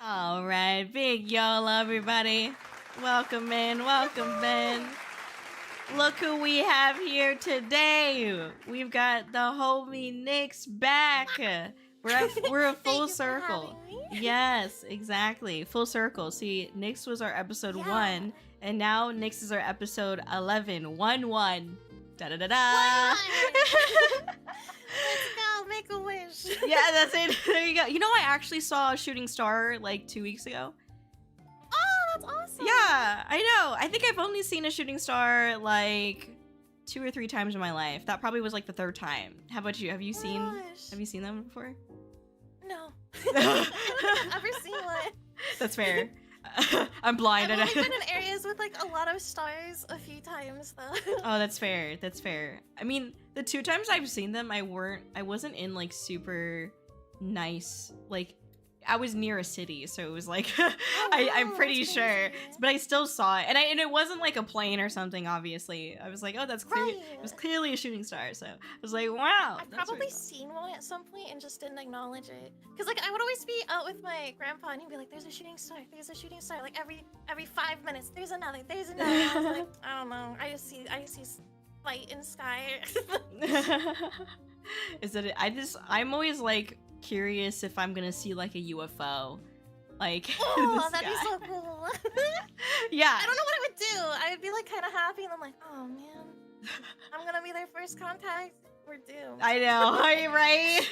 All right, big YoHallo, everybody. Welcome in, welcome in. Look who we have here today. We've got the homie Nyx back. We're a full circle. Yes, exactly. Full circle. See, Nyx was our episode 1, and now Nyx is our episode 11. 1-1. Da-da-da-da. Let's go, make a wish. Yeah, that's it. There you go. You know, I actually saw a shooting star like 2 weeks ago. Oh, that's awesome. Yeah, I know. I think I've only seen a shooting star like 2 or 3 times in my life. That probably was like the 3rd time. How about you? Have you seen them before? No. I haven't ever seen one. That's fair. I'm blind. I've only been in areas with like a lot of stars a few times though. Oh, that's fair. That's fair. I mean, the 2 times I've seen them, I wasn't in like super nice, like I was near a city, so it was like I'm pretty sure, but I still saw it, and it wasn't like a plane or something. Obviously, I was like, oh, that's clear. It was clearly a shooting star. So I was like, wow. I've probably seen one at some point and just didn't acknowledge it, because like I would always be out with my grandpa and he'd be like, "There's a shooting star. There's a shooting star." Like every 5 minutes, there's another. There's another. I was like, I don't know. I just see light in the sky. Is that it? I'm always like curious if I'm gonna see like a UFO, like oh, that'd be so cool. Yeah, I don't know what I would do. I would be like kind of happy, and I'm like, oh man, I'm gonna be their first contact. We're doomed. I know, right?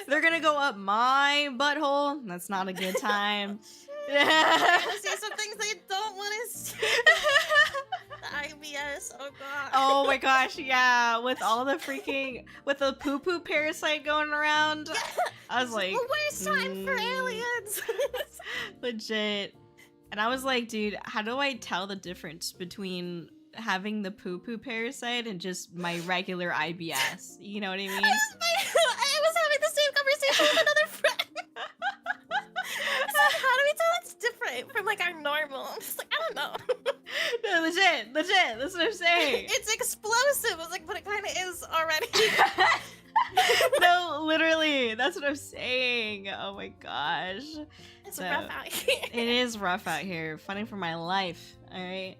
They're gonna go up my butthole. That's not a good time. I see some things they don't want to see. The IBS, oh god. Oh my gosh, yeah, with all the with the poo-poo parasite going around. Yeah. I was like, the worst time for aliens. Legit. And I was like, dude, how do I tell the difference between having the poo-poo parasite and just my regular IBS? You know what I mean? I was having the same conversation with another friend. So how do we tell it's different from like our normal? I'm just like, I don't know. No, legit, that's what I'm saying. It's explosive. I was like, but it kind of is already. No, literally, that's what I'm saying. Oh my gosh. It's rough out here. It is rough out here. Fighting for my life, alright?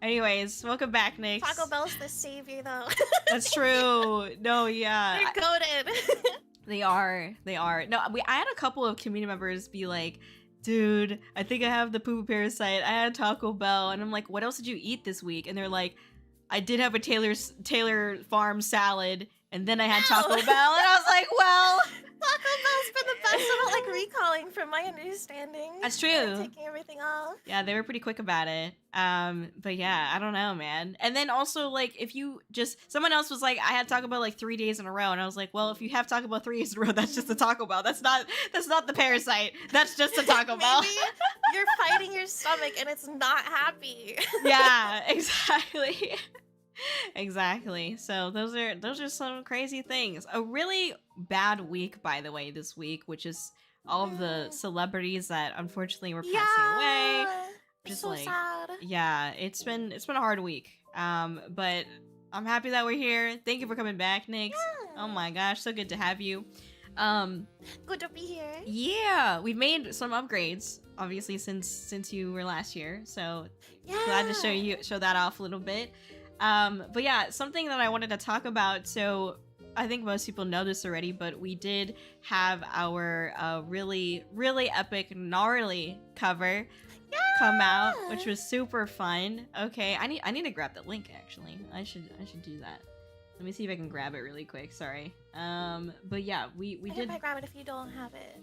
Anyways, welcome back, Nyx. Taco Bell's the savior, though. That's true. No, yeah. They're goated. They are. No, I had a couple of community members be like, dude, I think I have the poo parasite. I had Taco Bell. And I'm like, what else did you eat this week? And they're like, I did have a Taylor Farm salad, and then I had Taco Bell. And I was like, well, Taco Bell's been the best about like recalling, from my understanding. That's true. Like, taking everything off. Yeah, they were pretty quick about it. But yeah, I don't know, man. And then also, like, if you someone else was like, I had Taco Bell like 3 days in a row, and I was like, well, if you have Taco Bell 3 days in a row, that's just a Taco Bell. That's not the parasite. That's just a Taco Bell. Maybe you're fighting your stomach and it's not happy. Yeah, exactly. Exactly. So those are some crazy things. A really bad week, by the way, this week, which is all of the celebrities that unfortunately were passing away. Just so like sad. Yeah, it's been a hard week. But I'm happy that we're here. Thank you for coming back, Nyx. Yeah. Oh my gosh, so good to have you. Good to be here. Yeah, we've made some upgrades. obviously since you were last year, so Yeah. glad to show that off a little bit. But yeah, something that I wanted to talk about. So I think most people know this already, but we did have our really epic gnarly cover come out, which was super fun. Okay, I need to grab the link actually. I should do that. Let me see if I can grab it really quick. Sorry. But yeah, we did. I grab it if you don't have it.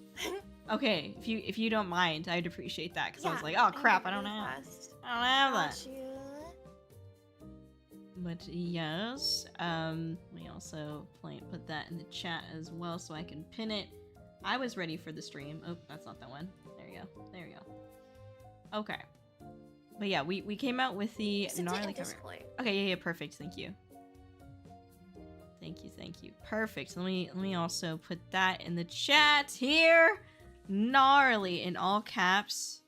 Okay, if you don't mind, I'd appreciate that because I was Yeah, like, oh I crap, I can don't do it have, fast. I don't have that. Got you. But yes, we also put that in the chat as well so I can pin it. I was ready for the stream. Oh, that's not that one. There you go. There you go. Okay. But yeah, we came out with the gnarly cover. Okay, yeah, perfect. Thank you. Thank you. Perfect. Let me also put that in the chat here. Gnarly in all caps.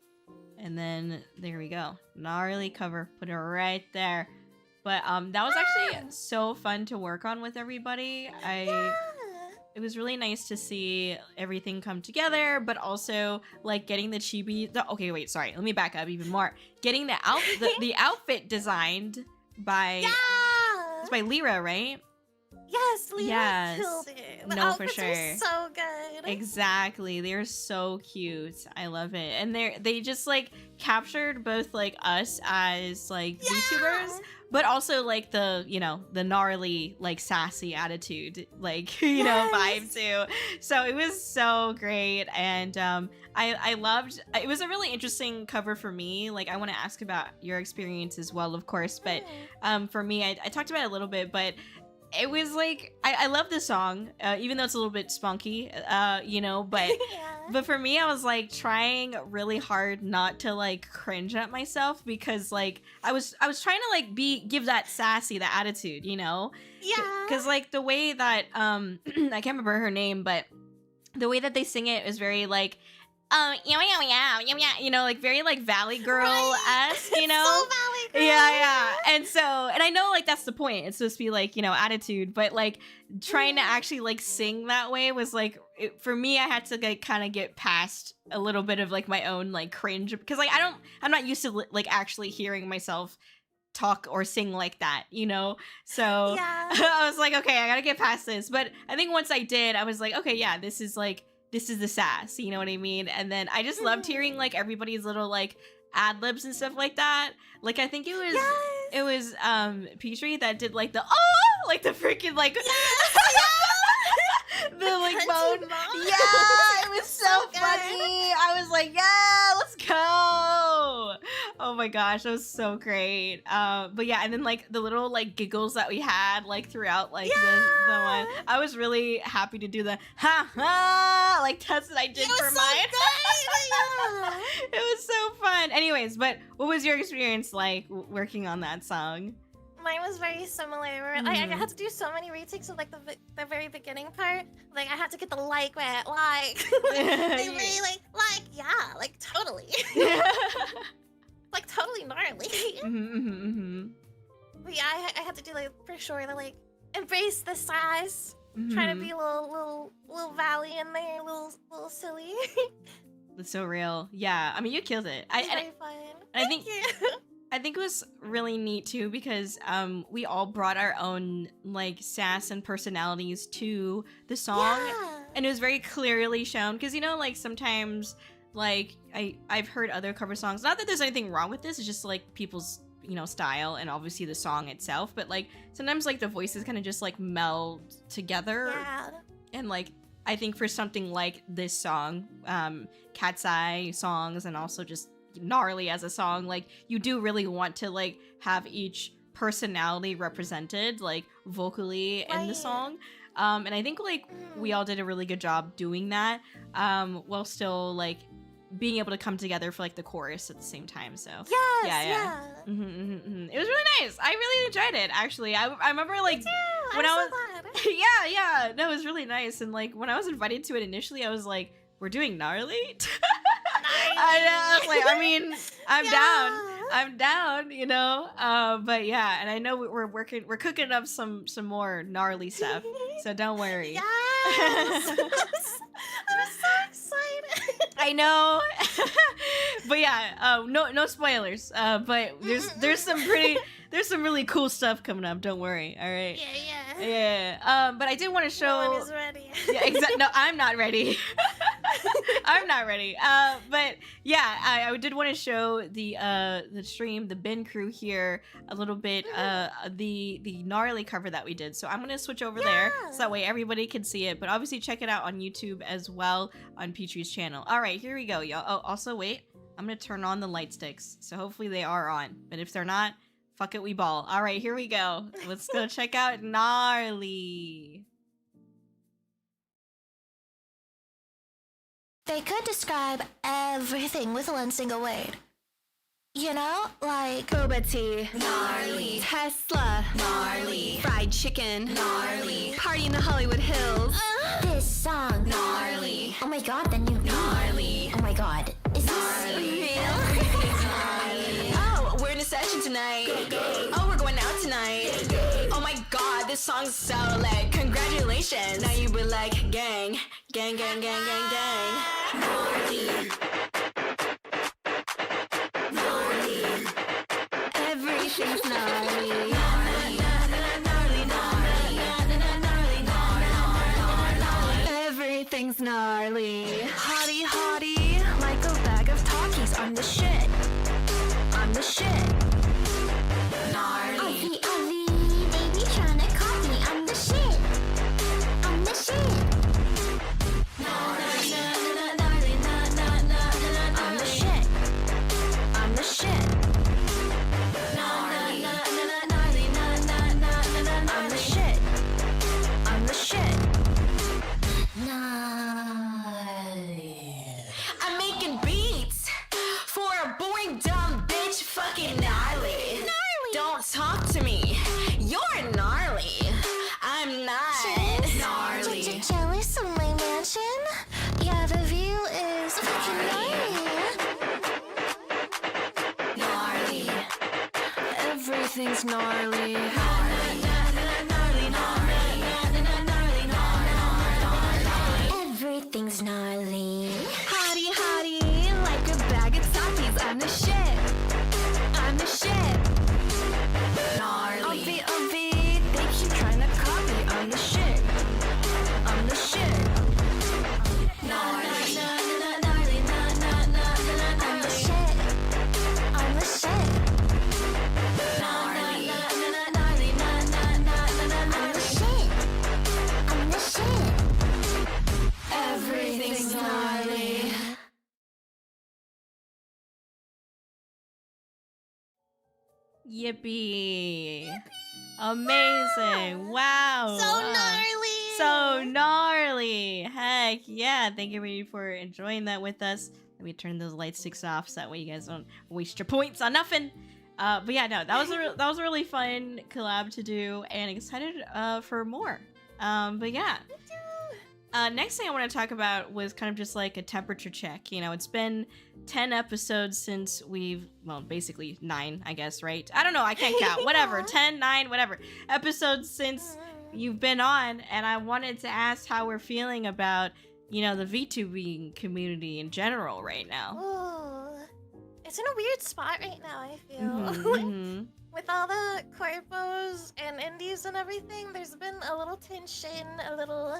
And then there we go. Gnarly cover. Put it right there. But that was actually so fun to work on with everybody. It was really nice to see everything come together, but also like getting the chibi. Okay, wait, sorry. Let me back up even more. Getting the outfit designed by it's by Lyra, right? Yes, Lyra Yes. killed it. The No, for outfits sure. are so good. Exactly. They're so cute. I love it. And they just like captured both like us as like VTubers, but also like the, you know, the gnarly, like sassy attitude, like, you know, vibe too. So it was so great. And I loved, it was a really interesting cover for me. Like I want to ask about your experience as well, of course. But for me, I talked about it a little bit, but it was like, I love this song, even though it's a little bit spunky, you know, but but for me, I was like trying really hard not to like cringe at myself because like I was trying to like give that sassy, that attitude, you know? Yeah. Because like the way that, I can't remember her name, but the way that they sing it is very like, you know, like very like Valley Girl-esque, you know? So Valley Girl. Yeah. And so, and I know like that's the point. It's supposed to be like, you know, attitude, but like trying to actually like sing that way was like, for me, I had to like kind of get past a little bit of like my own like cringe because like I'm not used to like actually hearing myself talk or sing like that, you know? So I was like, okay, I gotta get past this. But I think once I did, I was like, okay, yeah, this is the sass, you know what I mean? And then I just loved hearing like everybody's little like ad libs and stuff like that. Like I think it was Petrie that did like the like the freaking like the like bone. Yeah, it was so funny. I was like, yeah, let's go. Oh my gosh, that was so great. But yeah, and then like the little like giggles that we had like throughout like the one. I was really happy to do the ha ha like that's what I did for mine. It was so fun. Anyways, but what was your experience like working on that song? Mine was very similar. I had to do so many retakes of like the very beginning part. Like I had to get the like where like they really like yeah, like totally. Like totally gnarly. But yeah, I had to do like for sure to like embrace the size. Try to be a little valley in there, a little silly. That's so real. Yeah, I mean you killed it. It's very fun. Thank you. I think it was really neat too because we all brought our own like sass and personalities to the song, and it was very clearly shown because you know like sometimes like I've heard other cover songs. Not that there's anything wrong with this. It's just like people's you know style and obviously the song itself. But like sometimes like the voices kind of just like meld together, and like I think for something like this song, Cat's Eye songs, and also just gnarly as a song, like you do really want to like have each personality represented like vocally in the song, and I think like we all did a really good job doing that, while still like being able to come together for like the chorus at the same time. So it was really nice. I really enjoyed it actually. I remember like when I was no, it was really nice. And like when I was invited to it initially, I was like, we're doing gnarly. I was like, I mean, I'm down, you know. But yeah, and I know we're cooking up some more gnarly stuff, so don't worry. Yes. I'm so excited. I know. But yeah, no spoilers. But there's some really cool stuff coming up. Don't worry. All right. Yeah. Yeah. But I did want to show. No one is ready. Yeah, exactly. No, I'm not ready. I'm not ready. But yeah, I did want to show the stream, the bin crew here a little bit. The gnarly cover that we did. So I'm gonna switch over there so that way everybody can see it. But obviously check it out on YouTube as well on Petrie's channel. All right, here we go, y'all. Oh, also wait, I'm gonna turn on the light sticks. So hopefully they are on. But if they're not, fuck it, we ball. All right, here we go. Let's go check out gnarly. They could describe everything with one single word. You know, like boba tea, gnarly, Tesla, gnarly, fried chicken, gnarly, party in the Hollywood Hills. this song, gnarly. Oh my god, the new gnarly. Oh my god, is Gnarly. this real? Oh, we're in a session tonight. Oh, we're going out tonight. Oh my god, this song's so lit. Congratulations. Now you be like, gang, gang, gang, gang, gang, gang. Gnarly. Gnarly. Everything's gnarly. Everything's gnarly. Hottie, hottie, like a bag of Takis. I'm the shit. I'm the shit. Ivy, Ivy, they be tryna copy me. I'm the shit. I'm the shit. I'm the shit. I'm the shit. I'm the shit. I'm the shit. I'm making beats for a boring dumb bitch fucking gnarly. Don't talk to me. You're gnarly. I'm not gnarly. Jealous of my mansion? Yeah, the view is fucking gnarly. Everything's gnarly. Everything's gnarly. Hottie, hottie, like a bag of Takis. I'm the shit. I'm the shit. Gnarly. Uvy, they keep trying to copy. I'm the shit. I'm the shit. I'm the shit. I'm the shit. I'm the shit. I'm the shit. Everything's gnarly. Yippee! Amazing! Wow! So Wow. gnarly. So gnarly! Heck yeah! Thank you everybody for enjoying that with us. Let me turn those light sticks off so that way you guys don't waste your points on nothing. But yeah, no, that was a really fun collab to do, and excited for more. But yeah. Next thing I want to talk about was kind of just like a temperature check. You know, it's been 10 episodes since well, basically 9, I guess, right? I don't know, I can't count. Whatever, 10, 9, whatever. Episodes since you've been on, and I wanted to ask how we're feeling about, you know, the VTubing community in general right now. Ooh. It's in a weird spot right now, I feel. Mhm. With all the corpos and indies and everything, there's been a little tension, a little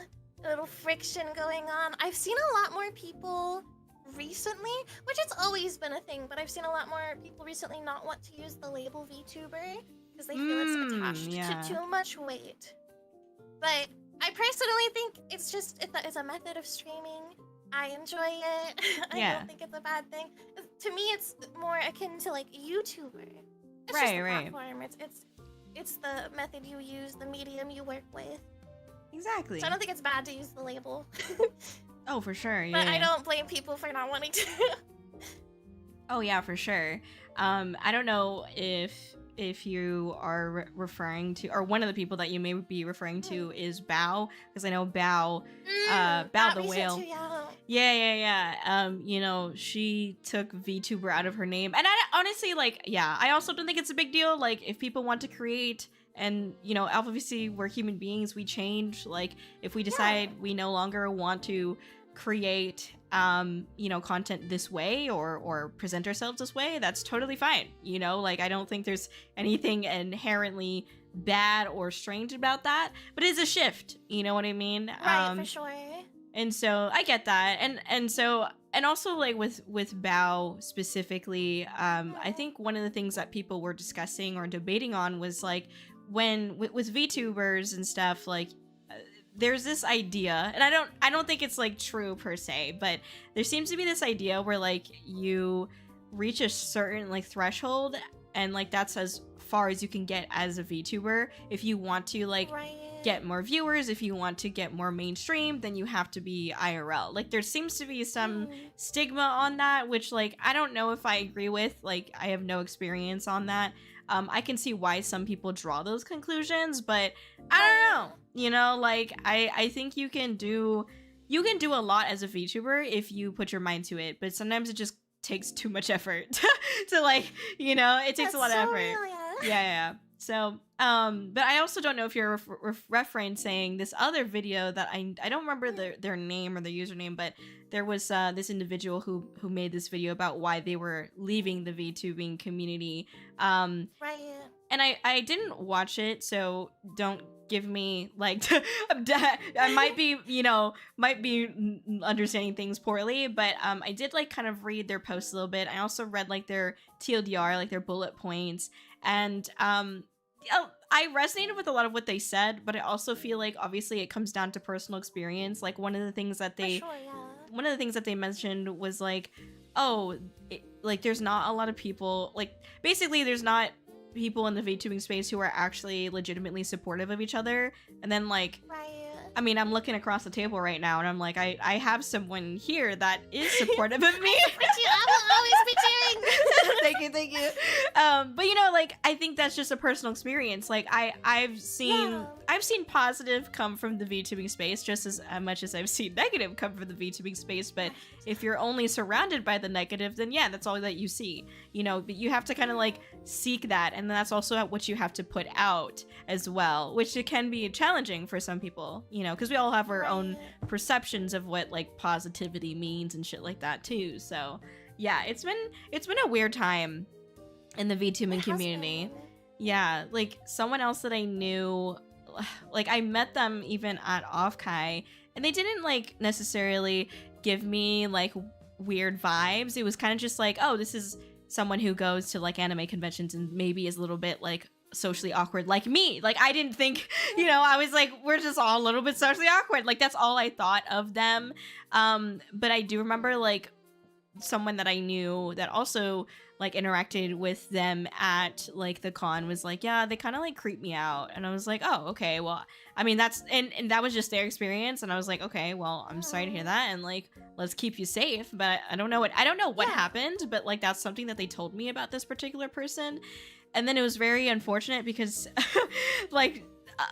friction going on. I've seen a lot more people recently, which it's always been a thing, but I've seen a lot more people recently not want to use the label VTuber because they feel it's attached to too much weight. But I personally think it's a method of streaming. I enjoy it. I don't think it's a bad thing. To me, it's more akin to like YouTuber. It's just a platform. It's the method you use, the medium you work with. Exactly. So I don't think it's bad to use the label. Oh, for sure. But Yeah. I don't blame people for not wanting to. Oh yeah, for sure. I don't know if you are referring to, or one of the people that you may be referring to is Bao, because I know Bao, Bao the whale. Yeah. You know, she took VTuber out of her name, and I honestly I also don't think it's a big deal. Like, if people want to create, and you know, obviously we're human beings, we change. Like, if we decide we no longer want to create you know, content this way or present ourselves this way, that's totally fine. You know, like I don't think there's anything inherently bad or strange about that, but it's a shift. You know what I mean? Right, for sure. And so I get that, and also like with Bao specifically, I think one of the things that people were discussing or debating on was like when with VTubers and stuff, like there's this idea, and I don't think it's like true per se, but there seems to be this idea where like you reach a certain like threshold, and like that's as far as you can get as a VTuber. If you want to like get more viewers, if you want to get more mainstream, then you have to be IRL. Like there seems to be some stigma on that, which like I don't know if I agree with. Like I have no experience on that. I can see why some people draw those conclusions, but I don't know. You know, like I think you can do a lot as a VTuber if you put your mind to it, but sometimes it just takes too much effort to like, you know, it takes a lot of effort. Real, Yeah. So, but I also don't know if you're referencing this other video that I don't remember their name or their username, but there was this individual who made this video about why they were leaving the VTubing community. And I didn't watch it, so don't give me like I might be understanding things poorly, but I did like kind of read their posts a little bit. I also read like their TLDR, like their bullet points, and I resonated with a lot of what they said, but I also feel like obviously it comes down to personal experience. Like one of the things that they mentioned was like, like there's not a lot of people, like basically there's not people in the VTubing space who are actually legitimately supportive of each other. And then like I mean, I'm looking across the table right now and I'm like, I have someone here that is supportive of me. I will always be cheering. Thank you. But you know, like I think that's just a personal experience. Like I've seen positive come from the VTubing space just as much as I've seen negative come from the VTubing space. But if you're only surrounded by the negative, then yeah, that's all that you see. You know, but you have to kind of like seek that, and that's also what you have to put out as well, which it can be challenging for some people. You know, because we all have our own perceptions of what like positivity means and shit like that too. So yeah, it's been a weird time in the VTubing community. Yeah, like someone else that I knew, like I met them even at Offkai, and they didn't like necessarily give me like weird vibes. It was kind of just like, oh, this is someone who goes to like anime conventions and maybe is a little bit like socially awkward like me. Like I didn't think, you know, I was like, we're just all a little bit socially awkward. Like that's all I thought of them. But I do remember like someone that I knew that also like interacted with them at like the con was like, yeah, they kind of like creep me out. And I was like, oh, okay, well, I mean, that's and that was just their experience. And I was like, okay, well, I'm sorry to hear that, and like let's keep you safe. But I don't know what happened, but like that's something that they told me about this particular person. And then it was very unfortunate because like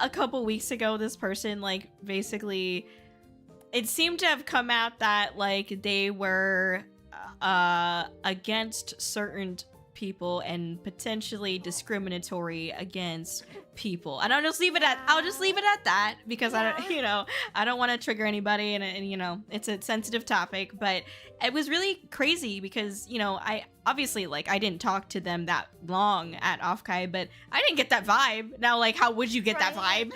a couple weeks ago, this person like basically, it seemed to have come out that like they were against certain people and potentially discriminatory against people. And I'll just leave it at that because I don't want to trigger anybody, and you know, it's a sensitive topic, but it was really crazy because, you know, I obviously like I didn't talk to them that long at Offkai, but I didn't get that vibe. Now, like, how would you get that vibe?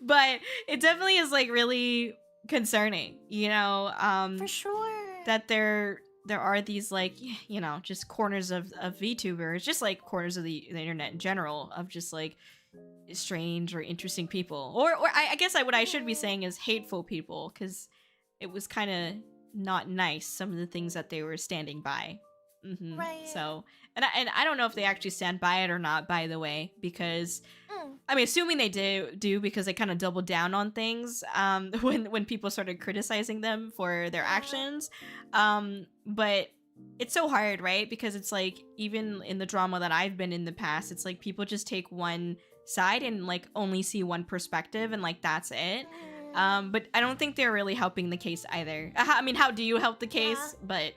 But it definitely is like really concerning, you know, for sure, that there are these like, you know, just corners of VTubers, just like corners of the internet in general, of just like strange or interesting people, or I guess what I should be saying is hateful people, because it was kind of not nice, some of the things that they were standing by. Right. So, and I don't know if they actually stand by it or not, by the way, because I mean, assuming they do because they kind of doubled down on things when people started criticizing them for their actions. But it's so hard, right? Because it's like, even in the drama that I've been in the past, it's like people just take one side and like only see one perspective, and like that's it. But I don't think they're really helping the case either. I mean, how do you help the case? But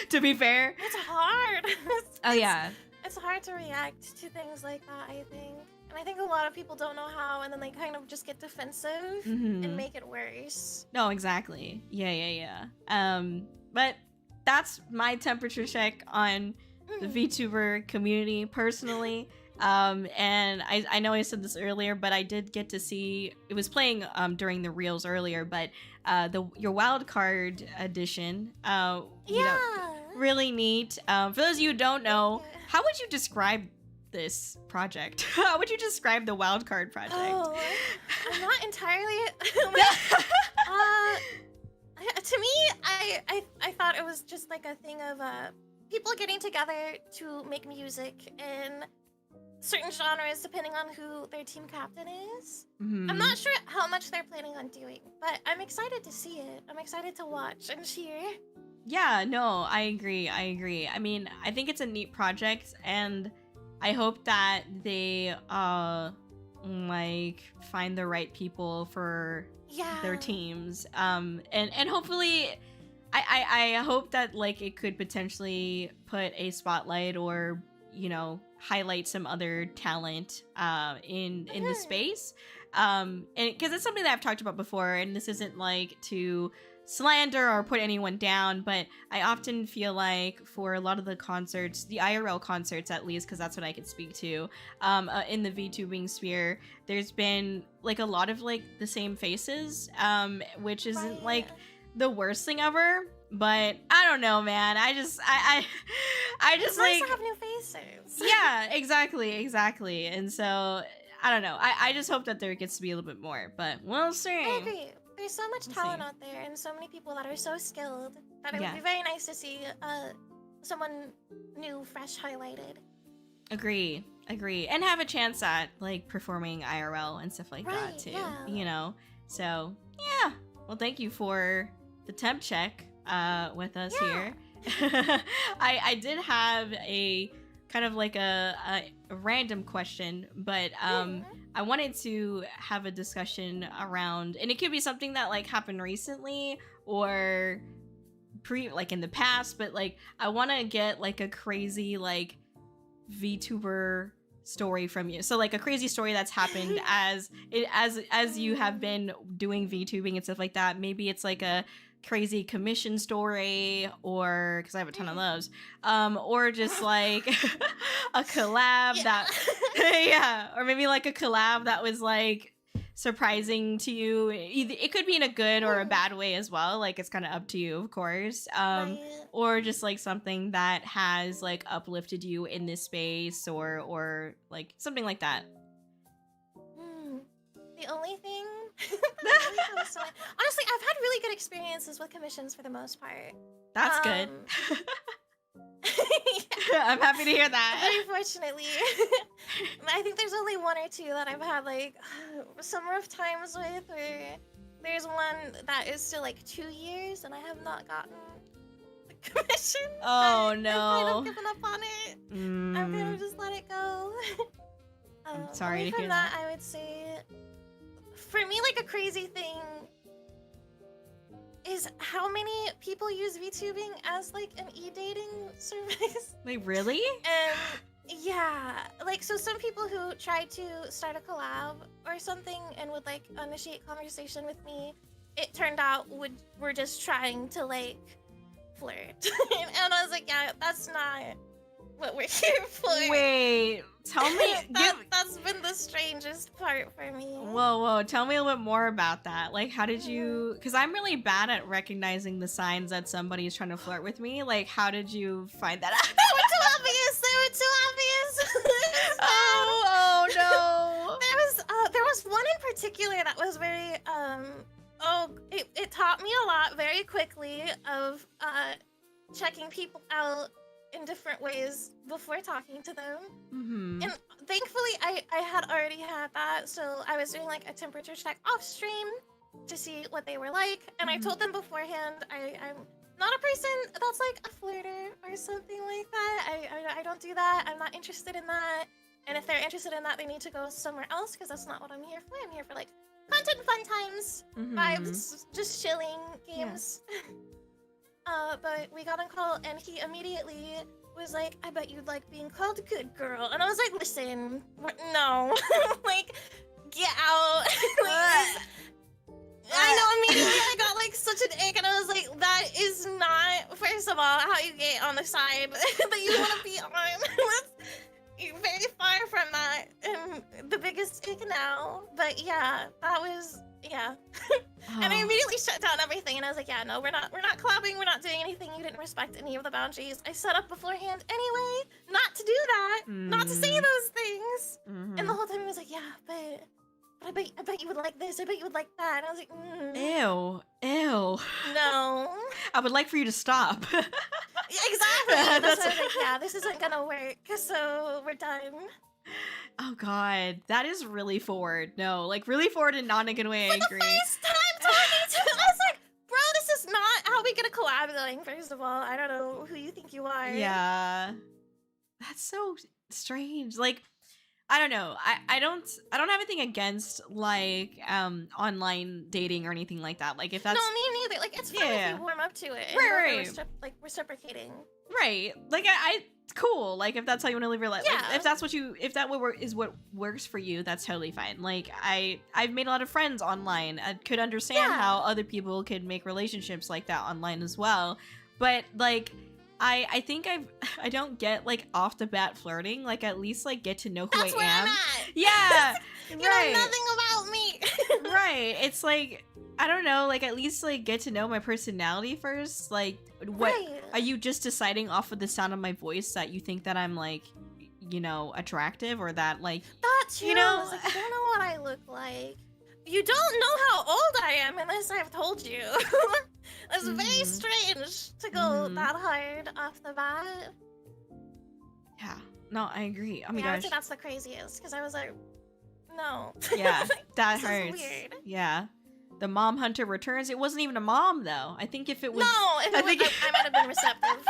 to be fair, it's hard. Oh yeah, it's hard to react to things like that, I think. And I think a lot of people don't know how, and then they kind of just get defensive and make it worse. No, exactly. Yeah. But that's my temperature check on the VTuber community personally. And I know I said this earlier, but I did get to see, it was playing during the reels earlier, but your wildcard edition, you know, really neat. For those of you who don't know, how would you describe this project? How would you describe the wildcard project? Oh, I'm not entirely. To me, I thought it was just like a thing of people getting together to make music in certain genres depending on who their team captain is. I'm not sure how much they're planning on doing, but I'm excited to see it. I'm excited to watch and cheer. Yeah, no, I agree. I mean, I think it's a neat project, and I hope that they like find the right people for their teams. And hopefully I hope that like it could potentially put a spotlight or, you know, highlight some other talent in the space. And because it's something that I've talked about before, and this isn't like to slander or put anyone down, but I often feel like for a lot of the concerts, the IRL concerts at least, because that's what I can speak to, in the VTubing sphere, there's been like a lot of like the same faces, which isn't like the worst thing ever, but I don't know, man. I just like nice to have new faces. Yeah, exactly. And so I don't know. I just hope that there gets to be a little bit more, but we'll see. I agree. There's so much talent out there and so many people that are so skilled that it would be very nice to see someone new, fresh highlighted. Agree. And have a chance at like performing IRL and stuff like that too. Yeah. You know? So yeah. Well, thank you for the temp check with us here. I did have a kind of like a random question, but I wanted to have a discussion around, and it could be something that like happened recently or like in the past, but like I want to get like a crazy like VTuber story from you. So like a crazy story that's happened as you have been doing VTubing and stuff like that. Maybe it's like a crazy commission story, or because I have a ton of those, or just like a collab that or maybe like a collab that was like surprising to you. It could be in a good or a bad way as well, like it's kind of up to you, of course. Or just like something that has like uplifted you in this space, or like something like that. The only thing honestly, I've had really good experiences with commissions for the most part. That's good. I'm happy to hear that. Unfortunately, I think there's only one or two that I've had like some rough times with, where there's one that is still like 2 years and I have not gotten the commission. Oh no. I've kind of given up on it. I'm gonna just let it go. I'm sorry to hear from that. I would say, for me, like a crazy thing is how many people use VTubing as like an e-dating service. Wait, really? And yeah, like, so some people who try to start a collab or something and would like initiate conversation with me, it turned out were just trying to like flirt. And I was like, yeah, that's not what we're here for. Wait, tell me. That's been the strangest part for me. Whoa, tell me a little bit more about that. Like, how did you, because I'm really bad at recognizing the signs that somebody is trying to flirt with me. Like, how did you find that out? They were too obvious. Oh no. There was one in particular that was very it taught me a lot very quickly of checking people out in different ways before talking to them. And thankfully I had already had that, so I was doing like a temperature check off stream to see what they were like, and I told them beforehand I'm not a person that's like a flirter or something like that. I don't do that. I'm not interested in that, and if they're interested in that, they need to go somewhere else, because that's not what I'm here for. I'm here for like content, fun times, vibes, just chilling, games. But we got on call and he immediately was like, I bet you'd like being called a good girl. And I was like, listen, no. Like, get out. Like, I know immediately I got like such an ick and I was like, that is not, first of all, how you get on the side that you want to be on. You're very far from that and the biggest ick now. But yeah, that was, yeah. And I immediately shut down everything and I was like, yeah, no, we're not collabing, we're not doing anything. You didn't respect any of the boundaries I set up beforehand anyway, not to do that, not to say those things. And the whole time he was like, yeah, but I bet you would like this, I bet you would like that. And I was like, Ew. No. I would like for you to stop. Exactly. That's why I was like, yeah, this isn't gonna work, so we're done. Oh god, that is really forward. No, like really forward and not in a good way. I agree. The first time talking to him, I was like, bro, this is not how we get a collab going. First of all, I don't know who you think you are. Yeah, that's so strange. Like, I don't know. I don't have anything against like online dating or anything like that. Like if that's no, me neither. Like it's fun if you warm up to it. Right. Like reciprocating. Right. Like I cool. Like if that's how you want to live your life. Yeah. Like, if that's what you is what works for you, that's totally fine. Like I've made a lot of friends online. I could understand how other people could make relationships like that online as well. But like I think I don't get like off the bat flirting. Like at least like get to know who That's I where am. I'm at. Yeah. You right. know nothing about me. Right. It's like I don't know, like at least like get to know my personality first. Like what are you just deciding off of the sound of my voice that you think that I'm like, you know, attractive or that like that's you know like, you don't know what I look like. You don't know how old I am unless I've told you. It's very strange to go that hard off the bat. Yeah. No, I agree. Oh my I gosh. would say that's the craziest because I was like, no. Yeah, that This is hurts. weird. Yeah. The mom hunter returns. It wasn't even a mom though. I think if it was I might have been receptive.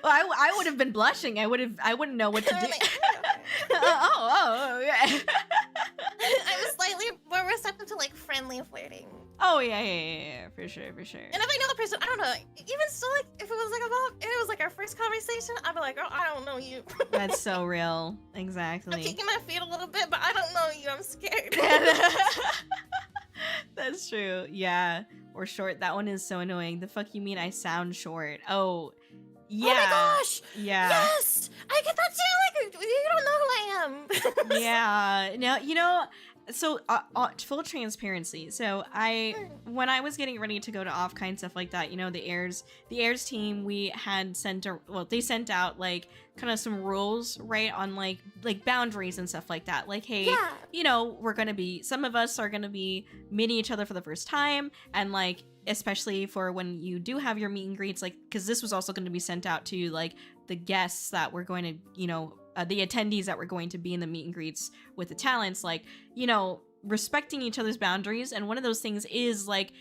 Well, I would have been blushing. I wouldn't know what to do. oh, yeah. I was slightly more receptive to like friendly flirting. Oh yeah, for sure. And if I know the person, I don't know. Even still, like if it was like if it was like our first conversation, I'd be like, girl, I don't know you. That's so real. Exactly. I'm kicking my feet a little bit, but I don't know you. I'm scared. That's true. Yeah. Or short. That one is so annoying. The fuck you mean I sound short? Oh. Yeah. Oh my gosh! Yeah. Yes! I get that too! Like, you don't know who I am! Yeah. No, you know, so full transparency. So when I was getting ready to go to off kind stuff like that, you know, the airs team, we had they sent out like kind of some rules, right, on like boundaries and stuff like that. Like, hey, you know, some of us are gonna be meeting each other for the first time, and like especially for when you do have your meet and greets, like because this was also going to be sent out to like the guests that were going to, you know, the attendees that were going to be in the meet and greets with the talents, like, you know, respecting each other's boundaries. And one of those things is like,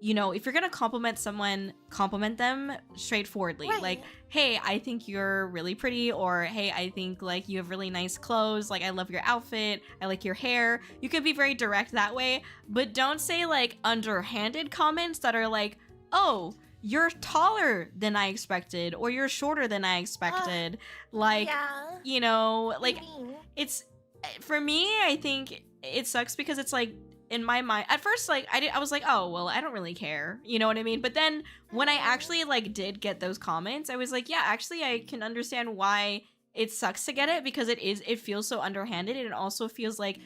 you know, if you're gonna compliment someone, compliment them straightforwardly. Right. Like, hey, I think you're really pretty, or hey, I think like you have really nice clothes, like I love your outfit, I like your hair. You can be very direct that way, but don't say like underhanded comments that are like, oh, you're taller than I expected, or you're shorter than I expected. Like, you know, like it's, for me, I think it sucks because it's like, in my mind, at first, like, I was like, oh, well, I don't really care. You know what I mean? But then when I actually, like, did get those comments, I was like, yeah, actually, I can understand why it sucks to get it, because it feels so underhanded, and it also feels like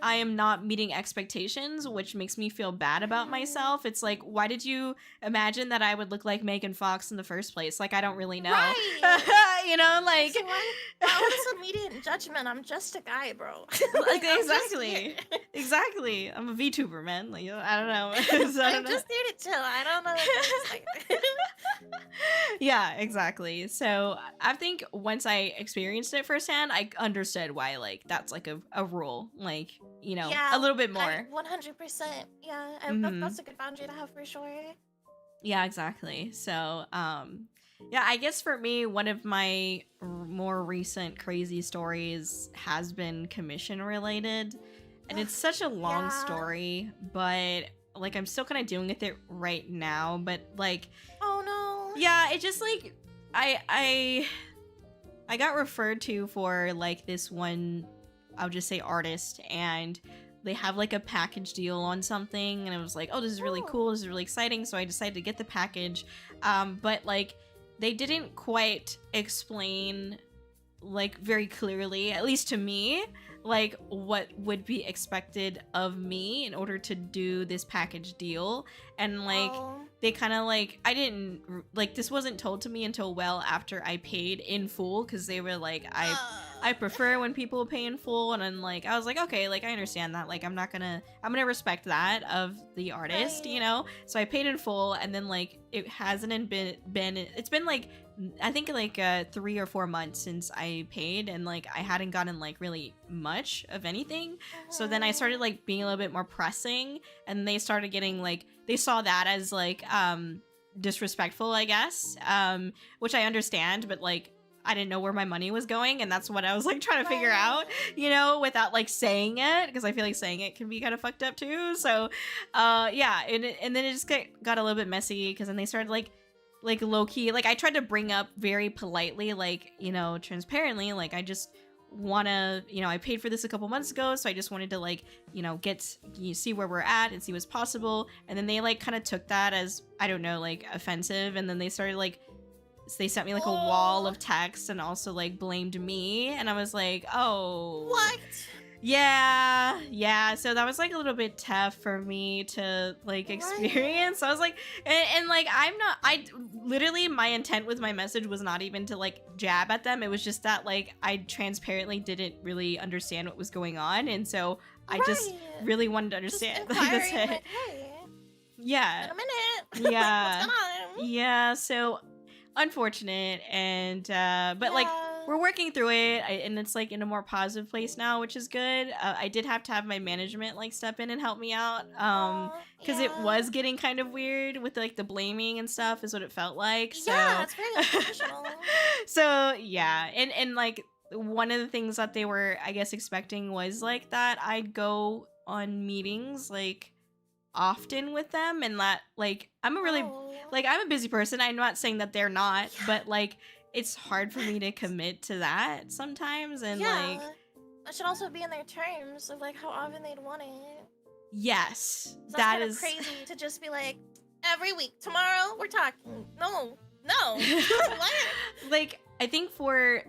I am not meeting expectations, which makes me feel bad about myself. It's like, why did you imagine that I would look like Megan Fox in the first place? Like, I don't really know. Right. You know, like, so what's immediate judgment? I'm just a guy, bro. Like, exactly. I'm a VTuber, man. Like, I don't know. I'm just here to chill. I don't know what to say. Yeah, exactly. So I think once I experienced it firsthand, I understood why, like, that's like a rule, like, you know, a little bit more. 100%. Yeah, that's a good boundary to have for sure. Yeah, exactly. So, yeah, I guess for me, one of my more recent crazy stories has been commission related, and it's such a long story, but like I'm still kind of dealing with it right now. But like, oh no, yeah, it just like I got referred to for like this one, I'll just say artist, and they have like a package deal on something, and I was like, oh, this is really cool, this is really exciting, so I decided to get the package. But like they didn't quite explain like very clearly, at least to me, like what would be expected of me in order to do this package deal. And like they kind of like, I didn't like, this wasn't told to me until well after I paid in full, because they were like, I prefer when people pay in full. And then like I was like, okay, like I understand that, like I'm gonna respect that of the artist, you know. So I paid in full, and then like it hasn't been it's been like I think like 3 or 4 months since I paid, and like I hadn't gotten like really much of anything. So then I started like being a little bit more pressing, and they started getting like, they saw that as like disrespectful, I guess, which I understand, but like I didn't know where my money was going, and that's what I was like trying to figure out, you know, without like saying it, because I feel like saying it can be kind of fucked up too. So yeah, and then it just got a little bit messy, because then they started like low-key, like I tried to bring up very politely, like, you know, transparently, like I just wanna, you know, I paid for this a couple months ago, so I just wanted to like, you know, see where we're at and see what's possible. And then they like kind of took that as, I don't know, like offensive, and then they started like, they sent me like a wall of text and also like blamed me, and I was like, oh, What? yeah, so that was like a little bit tough for me to like experience. I was like, and like I literally, my intent with my message was not even to like jab at them. It was just that like I transparently didn't really understand what was going on, and so I just really wanted to understand. Like, that's it. Like, hey, yeah, in a minute. yeah, What's going on? yeah, so unfortunate. And but like we're working through it, and it's like in a more positive place now, which is good. I did have to have my management like step in and help me out, because it was getting kind of weird with like the blaming and stuff, is what it felt like. So Yeah, it's very unprofessional. so yeah, and like one of the things that they were, I guess, expecting was like that I'd go on meetings like often with them, and that like I'm a really like, I'm a busy person. I'm not saying that they're not, but like it's hard for me to commit to that sometimes. And like that should also be in their terms of like how often they'd want it. Yes, So that is crazy to just be like, every week, tomorrow we're talking. No. What? Like I think for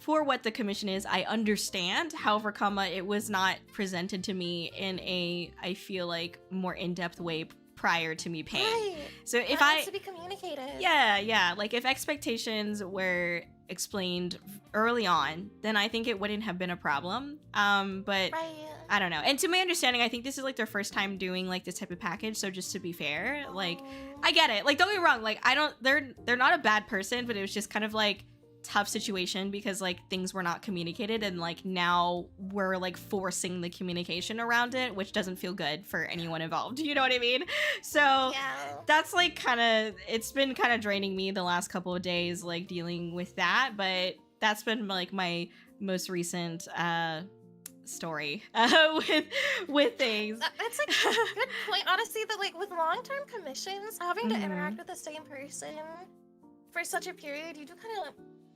what the commission is, I understand. However, it was not presented to me in a, I feel like, more in-depth way prior to me paying. Right. So if that has to be communicated. Yeah, like if expectations were explained early on, then I think it wouldn't have been a problem. But I don't know. And to my understanding, I think this is like their first time doing like this type of package. So just to be fair, like I get it. Like don't get me wrong. Like they're not a bad person, but it was just kind of like tough situation, because like things were not communicated, and like now we're like forcing the communication around it, which doesn't feel good for anyone involved, you know what I mean? So that's like it's been kind of draining me the last couple of days, like dealing with that. But that's been like my most recent story with things. That's like a good point, honestly, that like with long-term commissions, having to interact with the same person for such a period, you do kind of,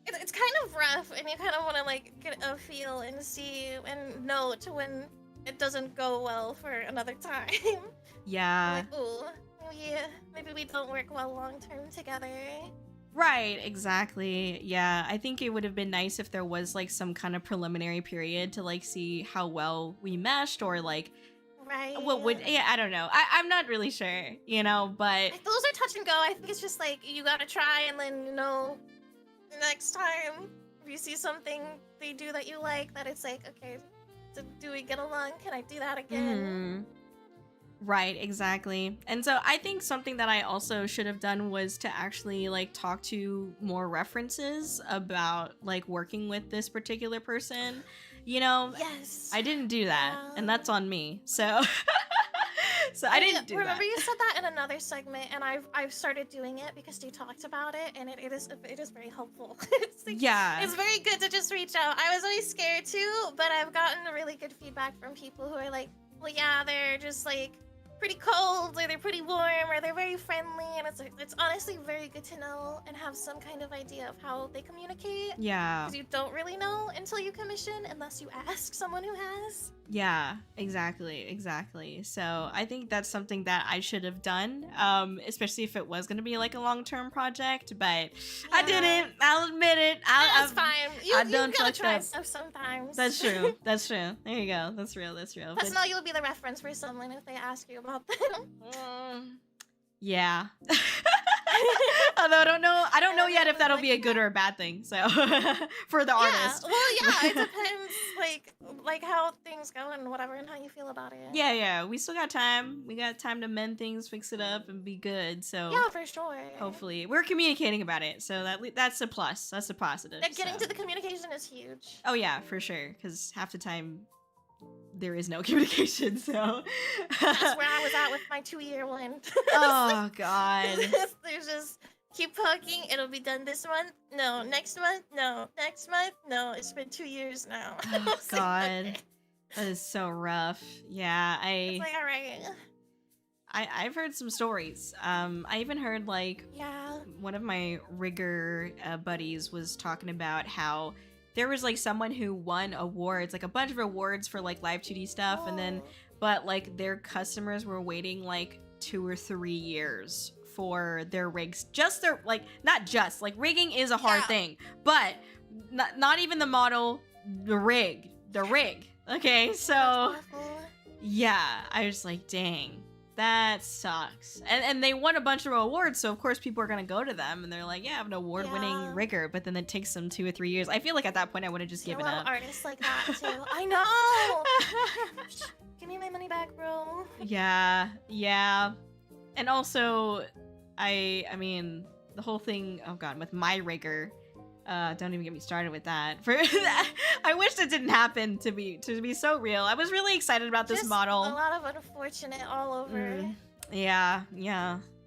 it's kind of rough, and you kind of want to like get a feel and see and note when it doesn't go well for another time. Yeah. Like, ooh, maybe we don't work well long term together. Right, exactly. Yeah, I think it would have been nice if there was like some kind of preliminary period to like see how well we meshed, or like what would, I don't know. I'm not really sure, you know, but those are touch and go. I think it's just like you gotta try, and then, you know, next time if you see something they do that you like, that it's like, okay, do we get along? Can I do that again? Right, exactly. And so I think something that I also should have done was to actually like talk to more references about like working with this particular person, you know. Yes, I didn't do that, and that's on me. So so I didn't do remember that. You said that in another segment, and I've started doing it because you talked about it, and it is very helpful. It's like, it's very good to just reach out. I was always scared too, but I've gotten really good feedback from people who are like, well, yeah, they're just like pretty cold, or they're pretty warm, or they're very friendly, and it's honestly very good to know and have some kind of idea of how they communicate. Yeah. Because you don't really know until you commission, unless you ask someone who has. Yeah, exactly. So I think that's something that I should have done, especially if it was going to be like a long-term project, but I didn't. I'll admit it. That's fine. You done gotta fucked try up. stuff sometimes. That's true. That's true. There you go. That's real. Plus, But- now you'll be the reference for someone if they ask you about them. Yeah. Although I don't know yet if that'll be a good or a bad thing. So for the artist. Well, yeah, it depends, like how things go and whatever, and how you feel about it. Yeah. We still got time. We got time to mend things, fix it up, and be good. So Yeah, for sure. hopefully we're communicating about it. So that's a plus. That's a positive. Like, getting so. to the communication is huge. Oh yeah, for sure. Because half the time there is no communication. So That's where I was at with my 2-year one. oh god. There's just keep poking. It'll be done this month. No, next month. No, next month. No, it's been 2 years now. Oh god. That is so rough. Yeah, It's like, all right. I've heard some stories. I even heard like Yeah. one of my rigger buddies was talking about how there was like someone who won awards, like a bunch of awards for like live 2D stuff, and then but like their customers were waiting like 2 or 3 years for their rigs. Just their like not just like rigging is a hard thing, but not even the model, the rig. Okay, so That's awful. yeah, I was like, dang, that sucks. And they won a bunch of awards, so of course people are gonna go to them, and they're like, yeah, I have an award-winning rigger, but then it takes them 2 or 3 years. I feel like at that point I would have just given up. Artists like that too. I know. Give me my money back, bro. Yeah. And also, I mean, the whole thing, oh god, with my rigger, don't even get me started with that. I wish it didn't happen to be so real. I was really excited about this Just model. A lot of unfortunate all over. Yeah,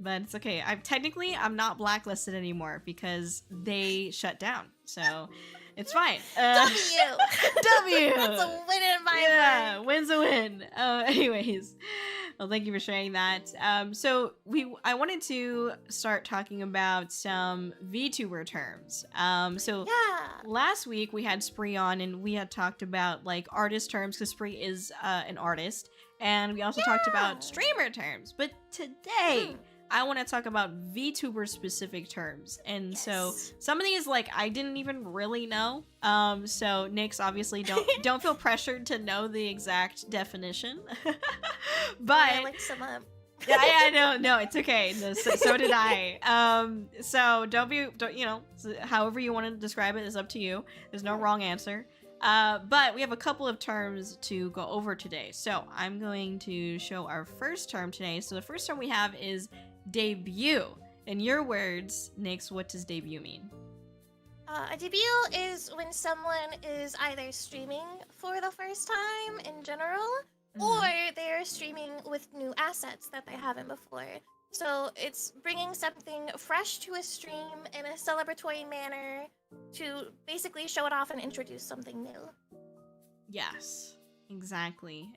but it's okay. I'm not blacklisted anymore because they shut down, so it's fine. W. That's a win in my yeah, book. win's a win. Anyways, well, thank you for sharing that. So I wanted to start talking about some VTuber terms. So last week we had Spree on, and we had talked about like artist terms because Spree is an artist, and we also talked about streamer terms. But today I want to talk about VTuber specific terms, and so some of these like I didn't even really know. So Nyx, obviously don't feel pressured to know the exact definition, but I looked some up. yeah, no, it's okay. No, so did I. So don't however you want to describe it is up to you. There's no wrong answer. But we have a couple of terms to go over today. So I'm going to show our first term today. So the first term we have is debut. In your words, Nyx, what does debut mean? A debut is when someone is either streaming for the first time in general, or they're streaming with new assets that they haven't before. So it's bringing something fresh to a stream in a celebratory manner to basically show it off and introduce something new. Yes, exactly.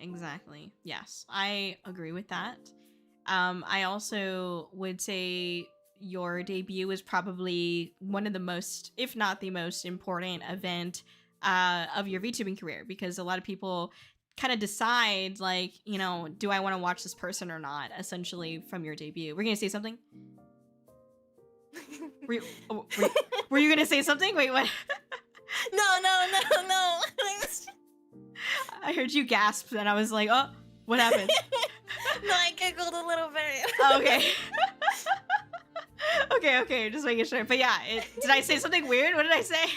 Yes, I agree with that. I also would say your debut is probably one of the most, if not the most important event of your VTubing career, because a lot of people kind of decide, like, you know, do I want to watch this person or not, essentially from your debut. We're gonna say something? Were you gonna say something? Wait, what? No. I heard you gasp, and I was like, oh, what happened? No, I giggled a little bit. Oh, okay, just making sure. But yeah, did I say something weird? What did I say?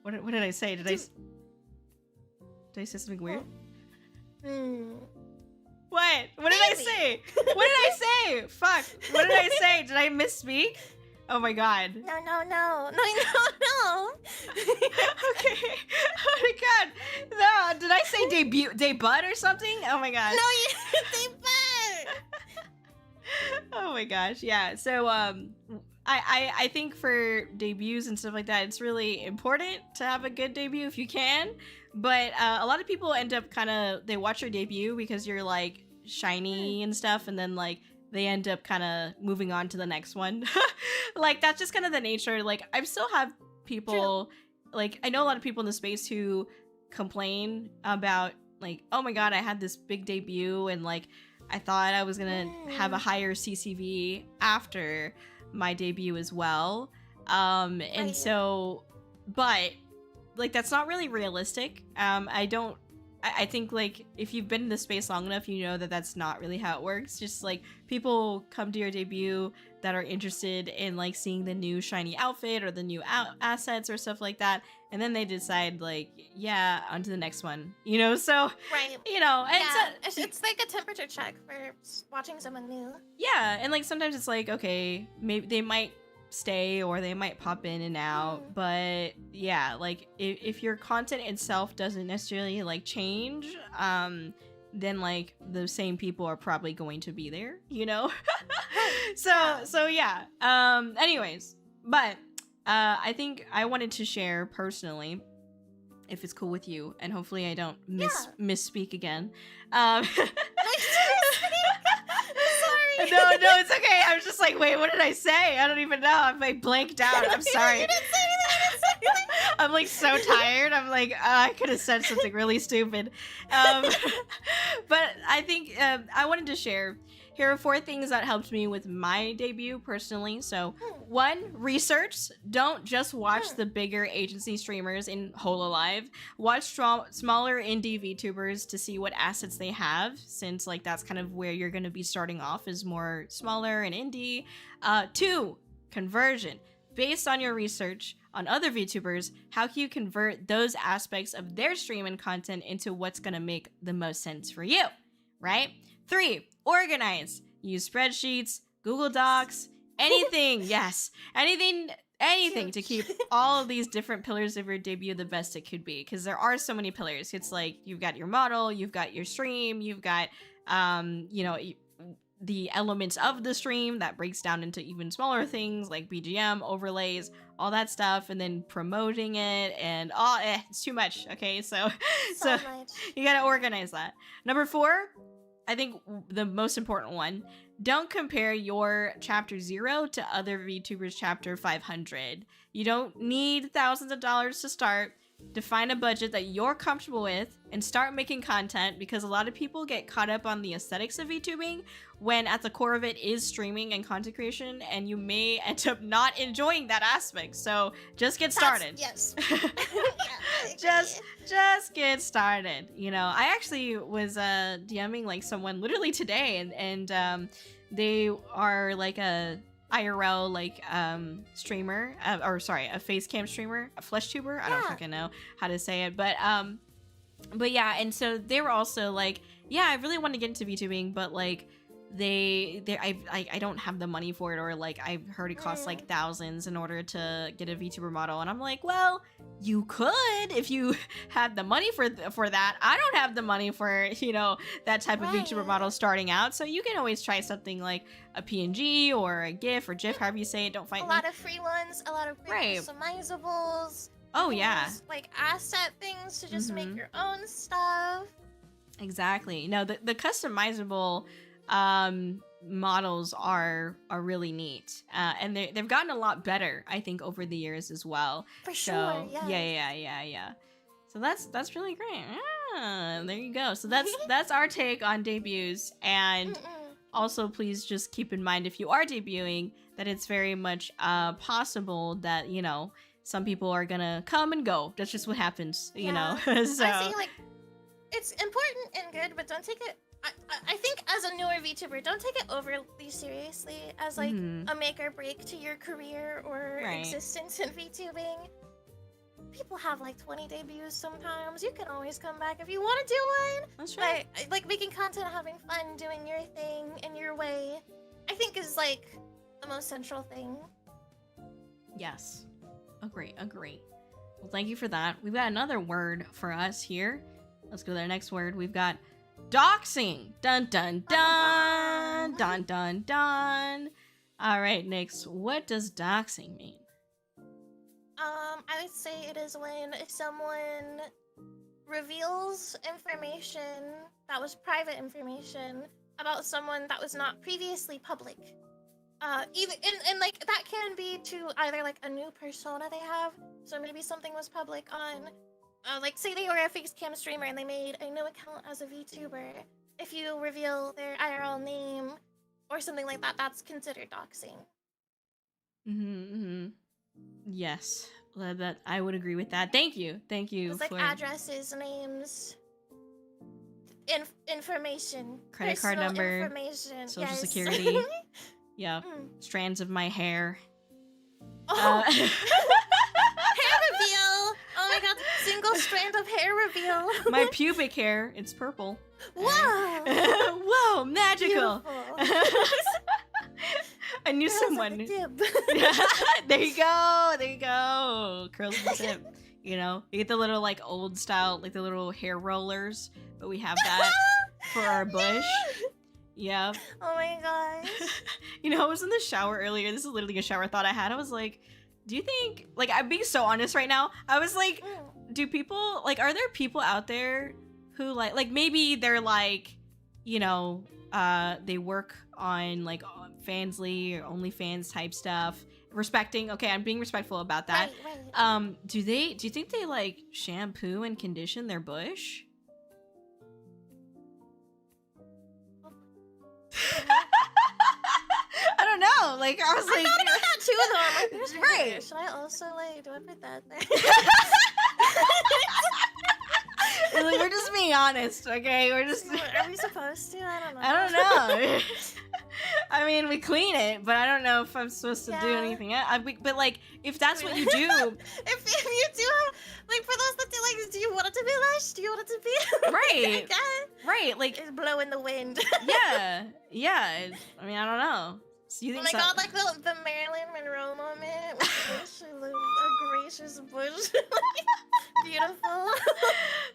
What did I say? Did I say something weird? What? What did I say? What did I say? Fuck. What did I say? Did I misspeak? Oh my god. No. Okay. Oh my god. No, did I say debut or something? Oh my god. No, you debut. Oh my gosh. Yeah. So I think for debuts and stuff like that, it's really important to have a good debut if you can. But a lot of people end up they watch your debut because you're like shiny and stuff, and then like they end up kind of moving on to the next one. Like that's just kind of the nature. Like I still have people, like I know a lot of people in the space who complain about like, oh my god, I had this big debut and like I thought I was gonna have a higher CCV after my debut as well. And so, but like that's not really realistic. I think like if you've been in the space long enough, you know that that's not really how it works. Just like people come to your debut that are interested in like seeing the new shiny outfit or the new assets or stuff like that, and then they decide like, yeah, on to the next one, you know. So you know, and it's like a temperature check for watching someone new. Yeah, and like sometimes it's like, okay, maybe they might stay or they might pop in and out, but yeah, like if your content itself doesn't necessarily like change, then like the same people are probably going to be there, you know. so yeah, anyways, but I think I wanted to share personally, if it's cool with you, and hopefully I don't misspeak again. No, it's okay. I was just like, wait, what did I say? I don't even know. I'm like blanked out. I'm sorry. You didn't say anything. I'm like so tired. I'm like, I could have said something really stupid. But I think I wanted to share. Here are 4 things that helped me with my debut personally. So 1, research. Don't just watch the bigger agency streamers in Hololive. Watch smaller indie VTubers to see what assets they have, since like that's kind of where you're going to be starting off, is more smaller and indie. 2, conversion. Based on your research on other VTubers, how can you convert those aspects of their stream and content into what's going to make the most sense for you, right? 3, organize. Use spreadsheets, Google Docs, anything. Yes, anything to keep all of these different pillars of your debut the best it could be, because there are so many pillars. It's like you've got your model, you've got your stream, you've got you know, the elements of the stream that breaks down into even smaller things like BGM, overlays, all that stuff, and then promoting it, and it's too much. Okay, so much. You gotta organize that. Number 4, I think the most important one, don't compare your chapter 0 to other VTubers chapter 500. You don't need thousands of dollars to start. Define a budget that you're comfortable with and start making content, because a lot of people get caught up on the aesthetics of VTubing when at the core of it is streaming and content creation, and you may end up not enjoying that aspect. So just get started. Yes. Just get started. You know, I actually was DMing like someone literally today, and they are like a IRL like streamer, or sorry, a face cam streamer, a flesh tuber. I don't fucking know how to say it, but yeah, and so they were also like, yeah, I really want to get into VTubing, but like I don't have the money for it, or like I've heard it costs like thousands in order to get a VTuber model, and I'm like, well, you could if you had the money for that. I don't have the money for, you know, that type of VTuber model starting out, so you can always try something like a PNG or a GIF or GIF, however you say it. Don't fight me. A lot of free ones, a lot of free customizables. Oh yeah, like asset things to just make your own stuff. Exactly. No, the customizable models are really neat, and they've gotten a lot better, I think, over the years as well. For sure. Yeah. So that's really great. There you go. So that's our take on debuts, and also please just keep in mind, if you are debuting, that it's very much possible that, you know, some people are gonna come and go. That's just what happens, you know. So I say, like, it's important and good, but don't take it. I think as a newer VTuber, don't take it overly seriously as like a make or break to your career or existence in VTubing. People have like 20 debuts sometimes. You can always come back if you want to do one. That's right. Like making content, having fun, doing your thing in your way, I think is like the most central thing. Yes. Agree. Well, thank you for that. We've got another word for us here. Let's go to the next word. We've got doxing. Dun dun dun. Dun dun dun. All right, Nyx, what does doxing mean? I would say it is when someone reveals information that was private information about someone that was not previously public. Either and like that can be to either like a new persona they have, so maybe something was public on, like say they were a face cam streamer and they made a new account as a VTuber. If you reveal their IRL name or something like that, that's considered doxing. Yes, that I would agree with that. Thank you It's like for addresses, names, information, credit card personal number, information, social yes. security. Yeah, strands of my hair. Oh, hair reveal! Oh my god, single strand of hair reveal. My pubic hair, it's purple. Wow! Whoa, magical! Beautiful. I knew Curls someone. at the tip. There you go. Curls at the tip. You know, you get the little like old style, like the little hair rollers, but we have that for our bush. Yeah. Oh my gosh. You know, I was in the shower earlier. This is literally a shower thought I had. I was like, do you think, like, I'm being so honest right now. I was like, do people, like, are there people out there who like maybe they're like, you know, they work on like Fansly or OnlyFans type stuff. Respecting, okay, I'm being respectful about that. Right. Do you think they like shampoo and condition their bush? I don't know. Like I was like, I thought about that too, though. I'm like, there's Right. hair. Should I also like do I put that there? like, we're just being honest, okay? We're just. Are we supposed to? I don't know. I don't know. I mean, we clean it, but I don't know if I'm supposed to do Yeah. anything else. But like, if that's what you do, if you do have, like, for those that do, like, do you want it to be lush? Do you want it to be Right. right? Like, It's blowing the wind. yeah. I mean, I don't know. So you Oh think my so? god, like the Marilyn Monroe moment with a gracious bush. Beautiful.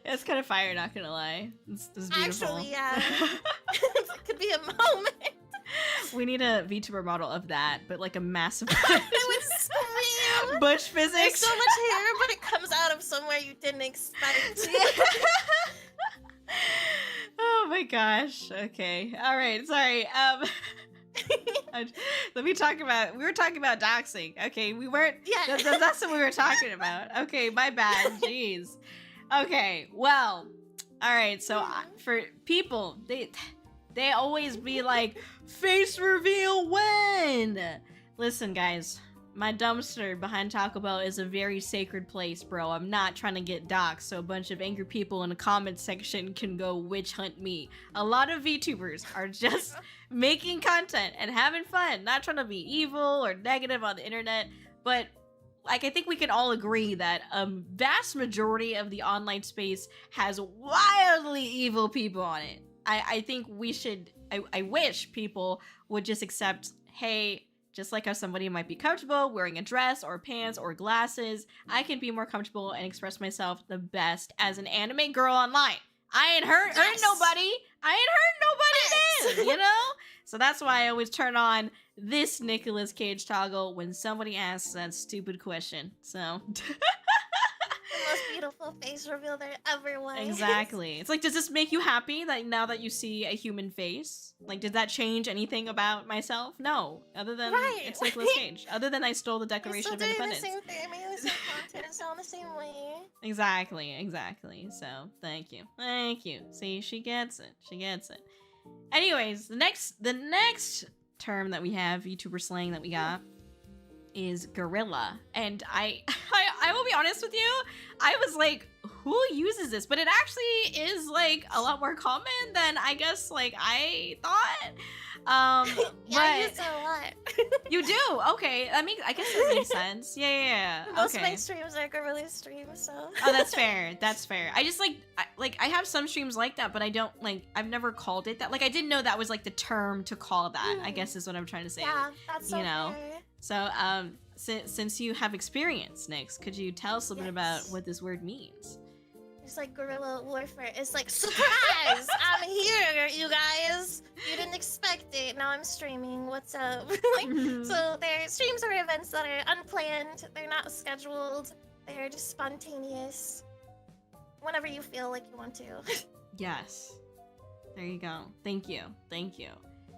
It's kind of fire, not gonna lie. It's beautiful. Actually, yeah. It could be a moment. We need a VTuber model of that, but like a massive I would scream. bush There's physics. so much hair, but it comes out of somewhere you didn't expect. Oh my gosh. Okay. All right. Sorry. Let me talk about. We were talking about doxing. Okay, we weren't. Yeah. That's what we were talking about. Okay, my bad. Jeez. Okay. Well. All right. So for people, they always be like, face reveal when. Listen, guys. My dumpster behind Taco Bell is a very sacred place, bro. I'm not trying to get doxxed so a bunch of angry people in the comment section can go witch hunt me. A lot of VTubers are just making content and having fun, not trying to be evil or negative on the internet, but like I think we can all agree that a vast majority of the online space has wildly evil people on it. I think we should, I wish people would just accept, hey, just like how somebody might be comfortable wearing a dress or pants or glasses, I can be more comfortable and express myself the best as an anime girl online. I ain't hurt nobody. I ain't hurt nobody then, you know? So that's why I always turn on this Nicolas Cage toggle when somebody asks that stupid question. So The most beautiful face reveal there ever was. exactly. It's like, does this make you happy that now that you see a human face? Like, did that change anything about myself? No. Other than it's Nicolas Cage. Other than I stole the Declaration of Independence. The same thing. I mean, the same content. It's all the same way. Exactly. So, thank you. See, she gets it. Anyways, the next term that we have, VTuber slang that we got, is gorilla. And I will be honest with you, I was like, who uses this? But it actually is like a lot more common than I guess like I thought. Yeah, I but use it a lot. you do? Okay. I guess that makes sense. Yeah. Most of Okay. my streams are gorilla streams, so. Oh, that's fair. I just I have some streams like that, but I don't like, I've never called it that. Like I didn't know that was like the term to call that, I guess is what I'm trying to say. Yeah, that's so you know. fair. So, since you have experience, Nyx, could you tell us a little bit about Yes. what this word means? It's like guerrilla warfare. It's like, surprise! I'm here, you guys! You didn't expect it. Now I'm streaming. What's up? So their streams are events that are unplanned. They're not scheduled. They're just spontaneous. whenever you feel like you want to. Yes. There you go. Thank you. Thank you.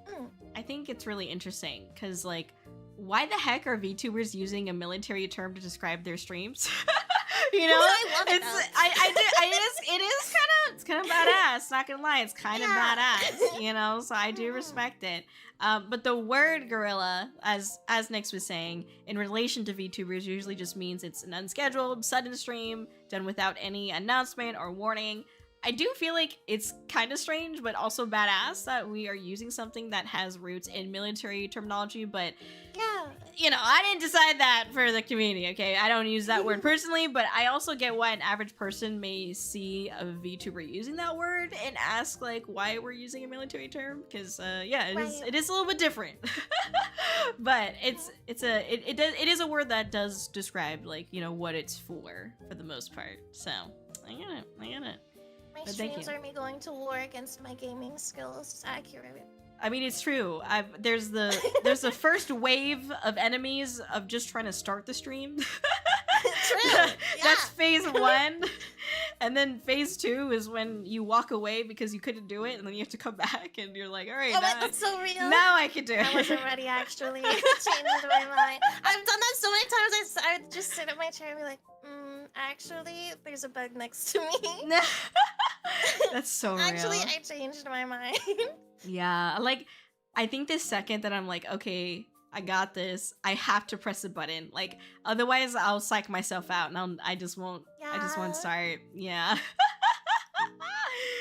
Mm. I think it's really interesting because, like, why the heck are VTubers using a military term to describe their streams? You know, I love it, it's though. it's kind of badass. Not gonna lie, it's kind of Yeah. badass. You know, so I do respect it. But the word gorilla, as Nyx was saying, in relation to VTubers, usually just means it's an unscheduled, sudden stream done without any announcement or warning. I do feel like it's kind of strange, but also badass that we are using something that has roots in military terminology, but Yeah. you know, I didn't decide that for the community, okay? I don't use that word personally, but I also get why an average person may see a VTuber using that word and ask, like, why we're using a military term, because, yeah, it is a little bit different. But it is a word that does describe, like, you know, what it's for the most part. So, I get it. My But thank streams you. are me going to war against my gaming skills. It's accurate. I mean, it's true. There's the first wave of enemies of just trying to start the stream. True. That's phase 1. And then phase 2 is when you walk away because you couldn't do it, and then you have to come back, and you're like, all right, Oh, that's so real. now I can do it. I wasn't ready, actually. Changed my mind. I've done that so many times. I would just sit in my chair and be like, actually, there's a bug next to me. That's so real. Actually, I changed my mind. Yeah, like, I think the second that I'm like, okay, I got this, I have to press a button. Like, otherwise I'll psych myself out, and I just won't start. Yeah.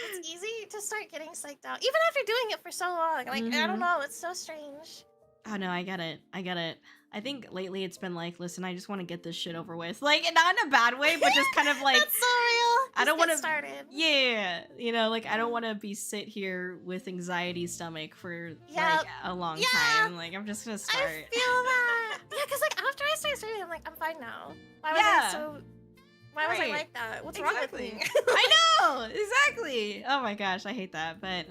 It's easy to start getting psyched out, even after doing it for so long. Like, I don't know, it's so strange. Oh no, I get it. I think lately it's been like, listen, I just want to get this shit over with. Like, not in a bad way, but just kind of like, That's so real. I don't want to started. Yeah, you know, like, I don't want to sit here with anxiety stomach for like a long time. Like, I'm just gonna start. I feel that. Yeah, because like after I started streaming, I'm like, I'm fine now. Why was I like that? What's wrong with me? I know, exactly. Oh my gosh, I hate that, but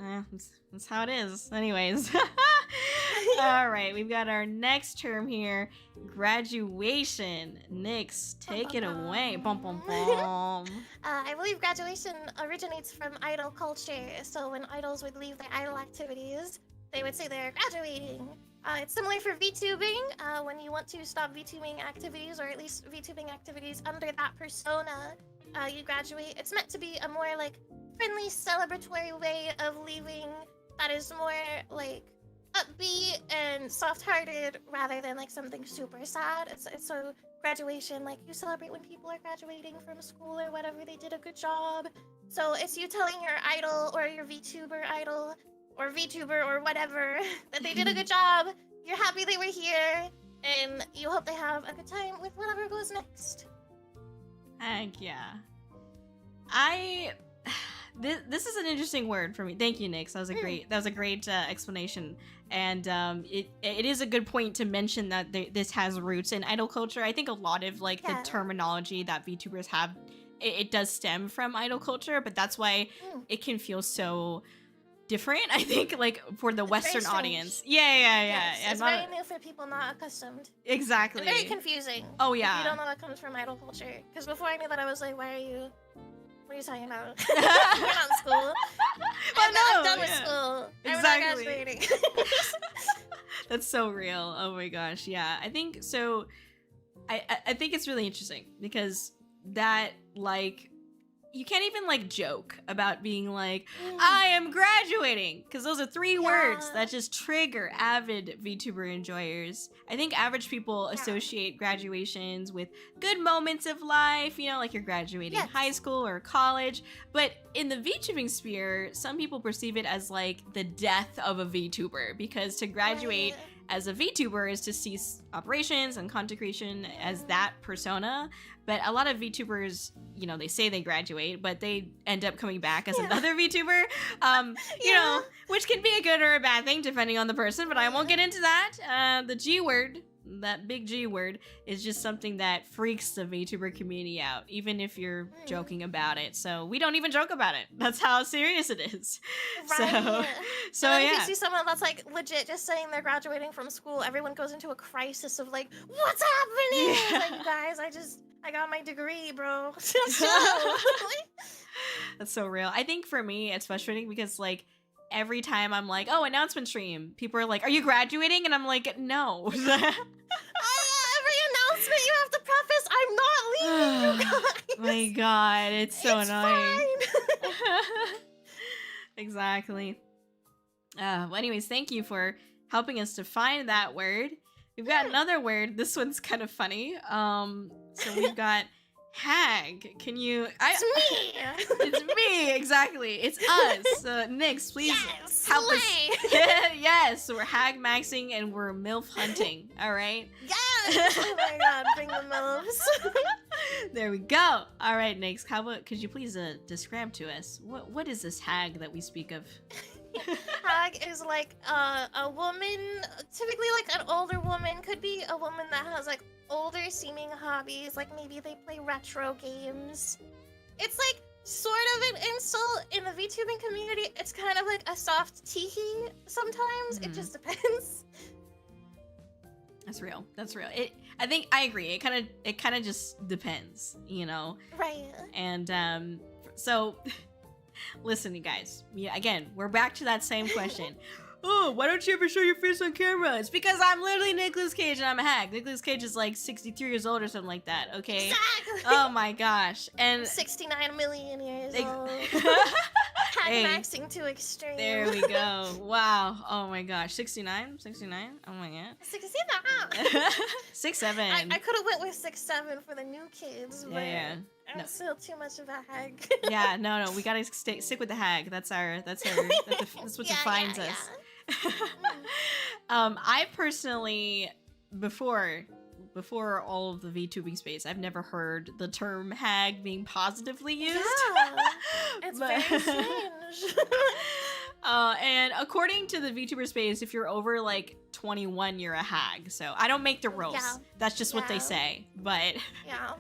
that's how it is. Anyways. All right, we've got our next term here, graduation. Nyx, take it away. Bum, bum, bum. I believe graduation originates from idol culture. So when idols would leave their idol activities, they would say they're graduating. It's similar for VTubing. When you want to stop VTubing activities, or at least VTubing activities under that persona, you graduate. It's meant to be a more like friendly, celebratory way of leaving that is more like upbeat and soft-hearted rather than like something super sad. It's so graduation, like you celebrate when people are graduating from school or whatever, they did a good job. So it's you telling your idol or your VTuber idol or VTuber or whatever that they did a good job. You're happy they were here, and you hope they have a good time with whatever goes next. Heck yeah. This is an interesting word for me. Thank you, Nyx. That was a great explanation. And it is a good point to mention that this has roots in idol culture. I think a lot of like the terminology that VTubers have, it does stem from idol culture, but that's why it can feel so different, I think, like for the Western audience. Yeah. Yes, it's very new for people not accustomed. Exactly. And very confusing. Oh yeah. If you don't know it comes from idol culture. Because before I knew that, I was like, what are you talking about? We're not in school. I'm done with school. Exactly. I'm not graduating. That's so real. Oh my gosh. Yeah. I think so. I think it's really interesting because that, like, you can't even like joke about being like, I am graduating, because those are 3 words that just trigger avid VTuber enjoyers. I think average people associate graduations with good moments of life, you know, like you're graduating high school or college. But in the VTubing sphere, some people perceive it as like the death of a VTuber, because to graduate as a VTuber is to cease operations and content creation as that persona. But a lot of VTubers, you know, they say they graduate, but they end up coming back as another VTuber, you know, which can be a good or a bad thing depending on the person, but I won't get into that. The G word, that big G word, is just something that freaks the VTuber community out, even if you're joking about it. So we don't even joke about it. That's how serious it is. Right. So and then if you see someone that's like legit just saying they're graduating from school, everyone goes into a crisis of like, what's happening? It's like, you guys, I got my degree, bro. That's so real. I think for me, it's frustrating because like every time I'm like, oh, announcement stream, people are like, are you graduating? And I'm like, no. Every announcement you have to preface, I'm not leaving, you guys. My God, it's so annoying. Fine. Exactly. Well, anyways, thank you for helping us to find that word. We've got another word. This one's kind of funny. So we've got hag. Can you? It's me. It's me, exactly. It's us. Nyx, please Yes, help us. slay. Yes, we're hag maxing and we're MILF hunting. All right. Yes. Oh my God, bring the MILFs. There we go. All right, Nyx. How about? Could you please describe to us what is this hag that we speak of? Hag is like a woman, typically like an older woman, could be a woman that has like older seeming hobbies, like maybe they play retro games. It's like sort of an insult in the VTubing community. It's kind of like a soft teehee sometimes. It just depends. That's real. That's real. I think I agree. It kind of just depends, you know. Right. And so listen, you guys. Yeah, again, we're back to that same question. Oh, why don't you ever show your face on camera? It's because I'm literally Nicolas Cage and I'm a hag. Nicolas Cage is like 63 years old or something like that, okay? Exactly. Oh my gosh. And 69 million years old. Hag Hey, maxing to extreme. there we go. Wow. Oh my gosh. 69? 69? Oh my god. 69. 6'7". I could have went with 6'7" for the new kids, but Yeah. I'm No. still too much of a hag. Yeah, no, we gotta stick with the hag. That's what defines yeah. us. I personally, before all of the VTubing space, I've never heard the term hag being positively used. Yeah, it's But- very strange. And according to the VTuber space, if you're over like 21, you're a hag. So I don't make the rules. Yeah. That's just what they Yeah. say. But Yeah.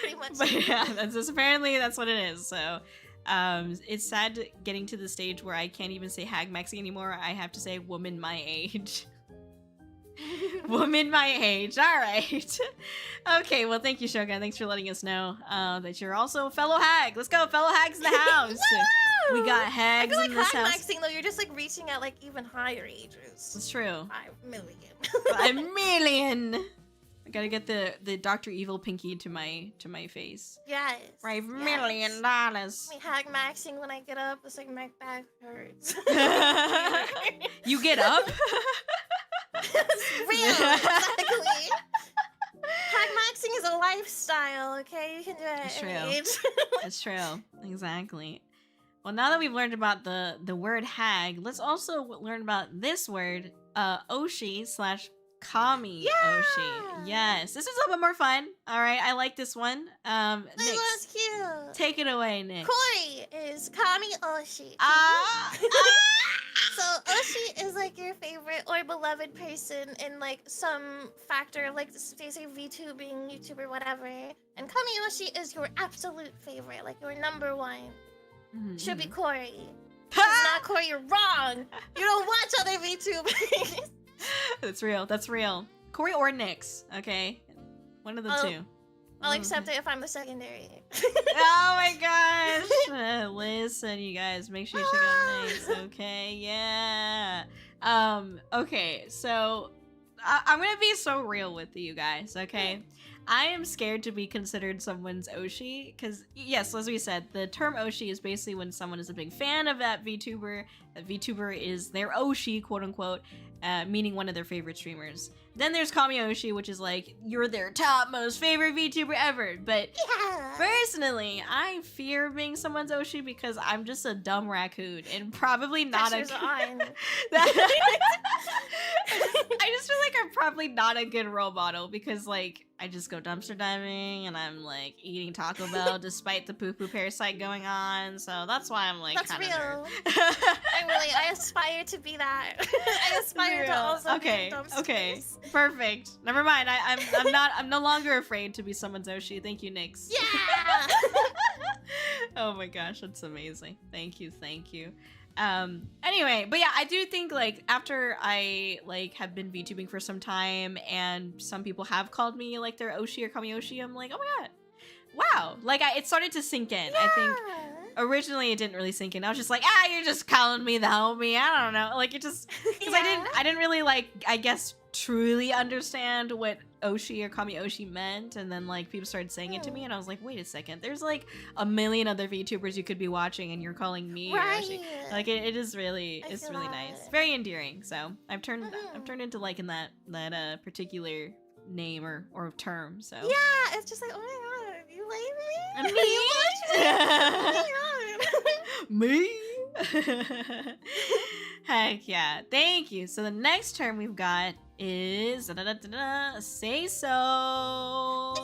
Pretty much. but yeah, apparently that's what it is. So it's sad getting to the stage where I can't even say hag maxing anymore. I have to say woman my age. Woman my age. All right. Okay, well, thank you, Shogun. Thanks for letting us know that you're also a fellow hag. Let's go, fellow hags in the house. We got I hags feel like in this hag house. maxing though, you're just like reaching at like even higher ages. It's true. 5 million. 5 million. I gotta get the Dr. Evil pinky to my face. Yes. $5 yes. million. Me hag maxing when I get up. It's like my back hurts. You get up? It's real. Exactly. Hag maxing is a lifestyle. Okay, you can do it That's at any true. age. That's true. Exactly. Well, now that we've learned about the word hag, let's also learn about this word, Oshi/Kami Oshi. Yes, this is a little bit more fun. All right, I like this one. This Nyx, was cute. take it away, Nyx. Kōri is Kami Oshi. So Oshi is like your favorite or beloved person in like some factor of like they say VTubing, YouTuber, whatever. And Kami Oshi is your absolute favorite, like your number one. Should be Kōri. If it's not Kōri, you're wrong. You don't watch other VTubers. That's real. That's real. Kōri or Nyx, okay? One of the two. I'll accept it if I'm the secondary. Oh my gosh! Listen, you guys, make sure you check out Nyx, okay? Yeah. Okay, so I'm gonna be so real with you guys, okay? I am scared to be considered someone's Oshi, because, yes, as we said, the term Oshi is basically when someone is a big fan of that VTuber is their Oshi, quote-unquote, meaning one of their favorite streamers. Then there's Kami Oshi, which is like, you're their top most favorite VTuber ever, but Yeah. personally, I fear being someone's Oshi because I'm just a dumb raccoon and probably not Pressure's on. I just feel like I'm probably not a good role model because, like, I just go dumpster diving and I'm, like, eating Taco Bell despite the poo-poo parasite going on. So that's why I'm, like, That's kind real. of I aspire to be that. I aspire to also okay, be dumpsters. okay, perfect. Never mind. I'm no longer afraid to be someone's Oshi. Thank you, Nyx. Yeah. Oh my gosh, that's amazing. Thank you. Anyway, but yeah, I do think like after I like have been VTubing for some time and some people have called me like their Oshi or Kami Oshi, I'm like, oh my god, wow, like it started to sink in. I think Originally, it didn't really sink in. I was just like, you're just calling me the homie. I don't know. Like, it just, because I didn't really, like, I guess, truly understand what Oshi or Kami Oshi meant. And then, like, people started saying it to me, and I was like, wait a second. There's, like, a million other VTubers you could be watching, and you're calling me Oshi. Like, it is really, it's really nice. Very endearing. So, I've turned into liking that particular name or term. So yeah, it's just like, oh my god, you like me? Me? Heck yeah. Thank you. So the next term we've got is say so.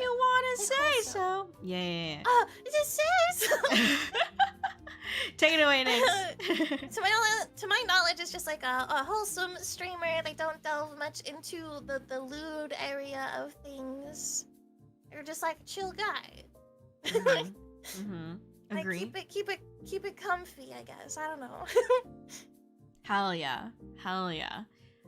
You wanna say so? Yeah. Oh, just say so. Take it away, Nix. To my knowledge, it's just like a wholesome streamer. They don't delve much into the lewd area of things. They're just like a chill guy. Agree. Like keep it comfy, I guess. I don't know. Hell yeah.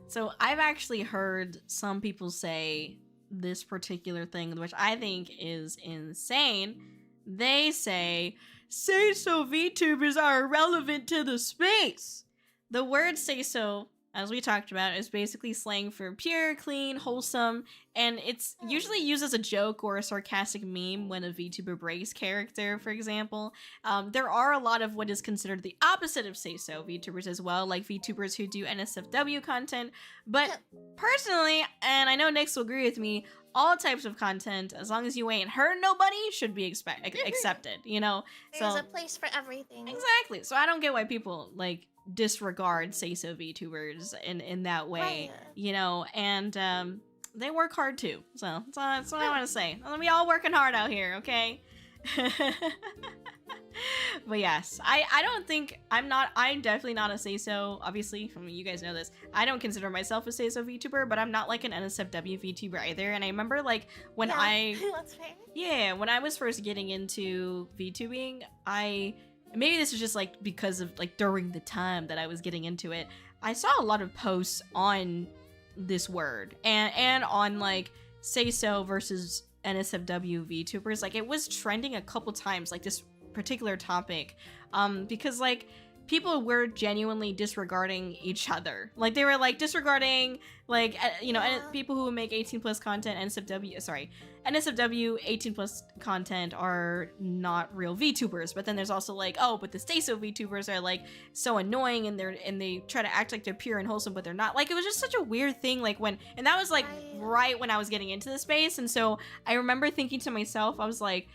So I've actually heard some people say this particular thing, which I think is insane. They say so VTubers are irrelevant to the space. The word say so, as we talked about, is basically slang for pure, clean, wholesome, and it's usually used as a joke or a sarcastic meme when a VTuber breaks character, for example. There are a lot of what is considered the opposite of say so VTubers as well, like VTubers who do NSFW content, but personally, and I know Nix will agree with me, all types of content, as long as you ain't hurt nobody, should be accepted, you know? There's a place for everything. Exactly. So I don't get why people, like, disregard say-so VTubers in that way, you know? And they work hard, too. So that's what I want to say. We all working hard out here, okay? But yes, I don't think I'm definitely not a say-so, obviously, I mean, you guys know this. I don't consider myself a say-so VTuber, but I'm not like an NSFW VTuber either. And I remember like when that's fair. when I was first getting into VTubing, maybe this is just like because of like during the time that I was getting into it, I saw a lot of posts on this word and on like say-so versus NSFW VTubers. Like it was trending a couple times, like this particular topic, because like people were genuinely disregarding each other. Like they were like disregarding like people who make 18+ content. NSFW 18+ content are not real VTubers. But then there's also like, oh, but the say-so VTubers are like so annoying and they try to act like they're pure and wholesome, but they're not. Like it was just such a weird thing. Like and that was like right when I was getting into the space, and so I remember thinking to myself, I was like,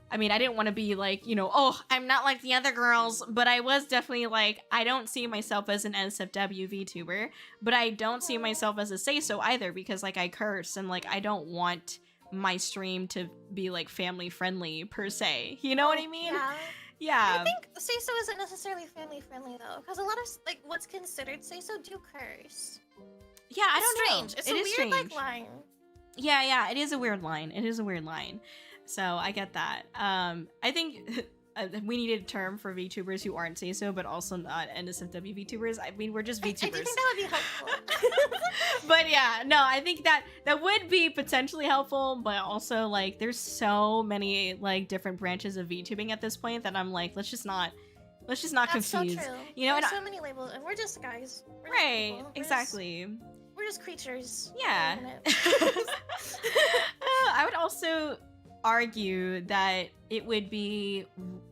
I mean, I didn't want to be like, oh, I'm not like the other girls, but I was definitely like, I don't see myself as an NSFW VTuber, but I don't see myself as a say-so either, because like I curse and like I don't want my stream to be like family friendly per se. You know what I mean? Yeah. I think say-so isn't necessarily family friendly though, because a lot of like what's considered say-so do curse. Yeah, I don't know. It's a weird strange. like line. Yeah, it is a weird line. So I get that. I think we needed a term for VTubers who aren't say-so, but also not NSFW VTubers. I mean, we're just VTubers. I do think that would be helpful. But yeah, no, I think that would be potentially helpful, but also like there's so many like different branches of VTubing at this point that I'm like, let's just not That's confuse. so true. You know, there's so many labels, and we're just guys. We're right? just Exactly. We're just creatures. Yeah. I would also argue that it would be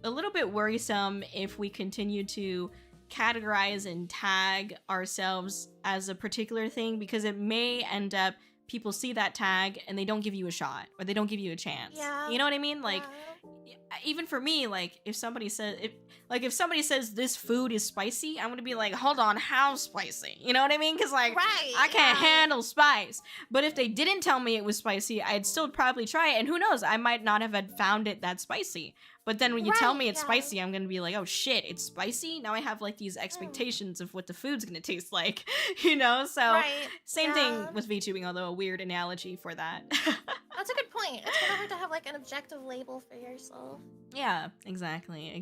a little bit worrisome if we continue to categorize and tag ourselves as a particular thing, because it may end up people see that tag and they don't give you a shot or they don't give you a chance. Yeah. You know what I mean? Like even for me, like if somebody says this food is spicy, I'm gonna be like, hold on, how spicy? You know what I mean? Because like I can't handle spice. But if they didn't tell me it was spicy, I'd still probably try it, and who knows, I might not have found it that spicy. But then when you tell me it's spicy, I'm gonna be like, oh shit, it's spicy? Now I have like these expectations of what the food's gonna taste like, you know? So same thing with VTubing, although a weird analogy for that. That's a good point. It's kind of hard to have like an objective label for yourself. Yeah, exactly.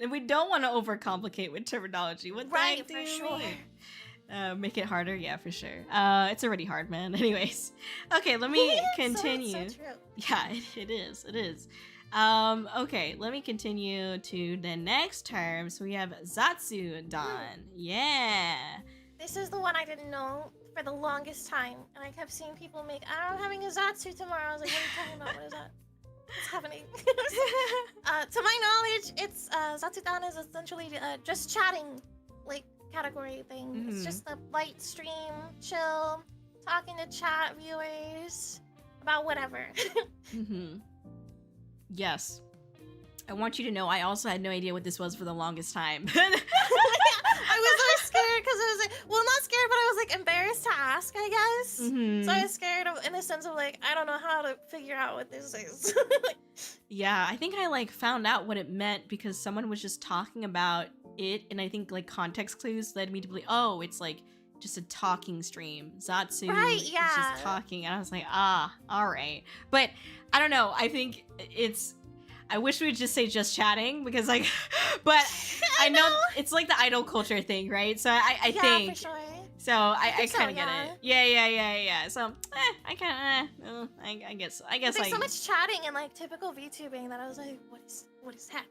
And we don't want to overcomplicate with terminology. What the heck do you mean? Make it harder? Yeah, for sure. It's already hard, man. Anyways. Okay, let me continue. So true. Yeah, it is. It is. Okay, let me continue to the next term. So we have Zatsu-dan. Yeah. This is the one I didn't know for the longest time, and I kept seeing people make, I'm having a Zatsu tomorrow. I was like, what are you talking about? What is that? What's happening? To my knowledge, it's Zatsu-dan is essentially just chatting, like, category thing. It's just a light stream, chill, talking to chat viewers about whatever. Yes. I want you to know I also had no idea what this was for the longest time. I was so scared because I was like, well, not scared, but I was like embarrassed to ask, I guess. So I was scared in the sense of like, I don't know how to figure out what this is. Yeah, I think I like found out what it meant because someone was just talking about it, and I think like context clues led me to believe, oh, it's like just a talking stream. Zatsu is just talking, and I was like, ah, all right. But I don't know. I think I wish we would just say just chatting because like, but I know it's like the idol culture thing, right? So I think. For sure. So I kind of get it. Yeah. So I kind of I guess there's so much chatting and like typical VTubing that I was like, what is that?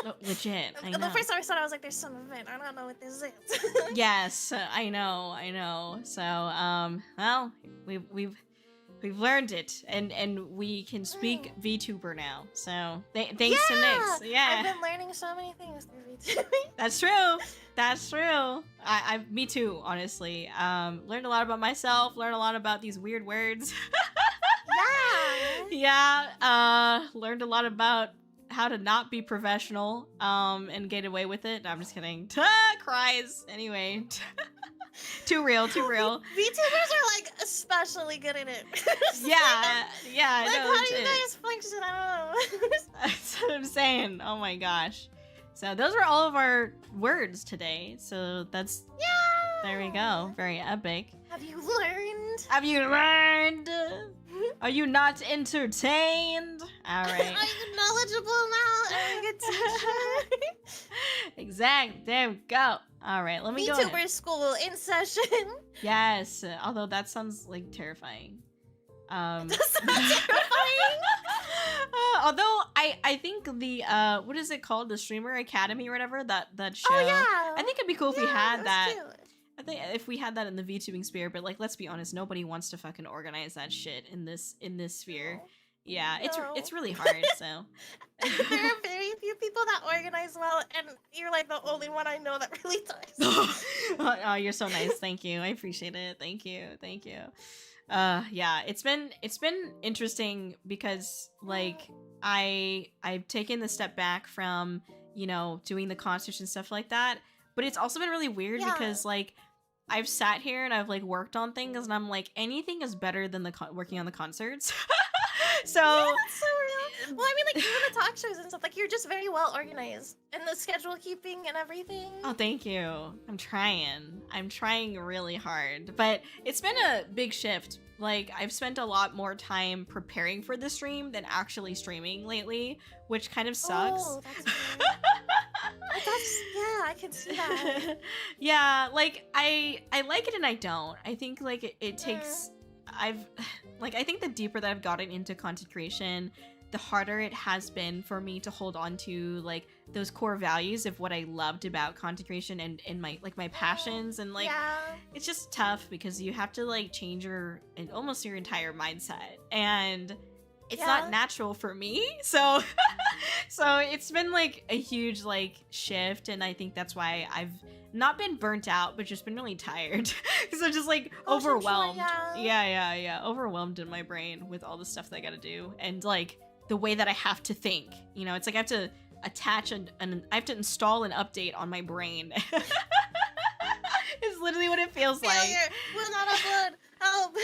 No, legit. I know. The first time I saw it, I was like, there's some event. I don't know what this is. Yes, I know. So well, we've learned it, and we can speak VTuber now. So thanks to Nyx. Yeah, I've been learning so many things through VTubing. That's true. Me too, honestly. Learned a lot about myself. Learned a lot about these weird words. Yeah. Learned a lot about how to not be professional and get away with it. No, I'm just kidding. Cries. Anyway. Too real. VTubers are like especially good at it. Yeah. Like, how do you guys function? I don't know. That's what I'm saying. Oh my gosh. So those were all of our words today. So that's there we go. Very epic. Have you learned? Are you not entertained? All right. Are you knowledgeable now? Are you a teacher? Exactly. There we go. All right. Let me go. VTuber school in session. Yes. Although that sounds like terrifying. Does that sound terrifying? Although I think the what is it called, the Streamer Academy or whatever, that show. Oh yeah. I think it'd be cool if we had that. Cute. I think if we had that in the VTubing sphere, but like, let's be honest, nobody wants to fucking organize that shit in this sphere. No. Yeah, No. it's really hard. So there are very few people that organize well, and you're like the only one I know that really does. Oh, you're so nice. Thank you. I appreciate it. Thank you. Yeah, it's been interesting because like I've taken the step back from, you know, doing the concerts and stuff like that, but it's also been really weird because like I've sat here and I've like worked on things and I'm like, anything is better than the working on the concerts. So that's so real. Well, I mean, like even the talk shows and stuff, like you're just very well organized and the schedule keeping and everything. Oh, thank you. I'm trying really hard, but it's been a big shift. Like I've spent a lot more time preparing for the stream than actually streaming lately, which kind of sucks. Oh, that's weird. Yeah, I can see that. Yeah, like I like it and I don't. I think like it takes I think the deeper that I've gotten into content creation, the harder it has been for me to hold on to like those core values of what I loved about content creation and my passions, and like it's just tough because you have to like change almost your entire mindset, and it's not natural for me. So it's been like a huge like shift, and I think that's why I've not been burnt out, but just been really tired because I'm just like overwhelmed. Yeah, overwhelmed in my brain with all the stuff that I gotta do, and like the way that I have to think. You know, it's like I have to attach and I have to install an update on my brain. It's literally what it feels like. Will not upload. Help.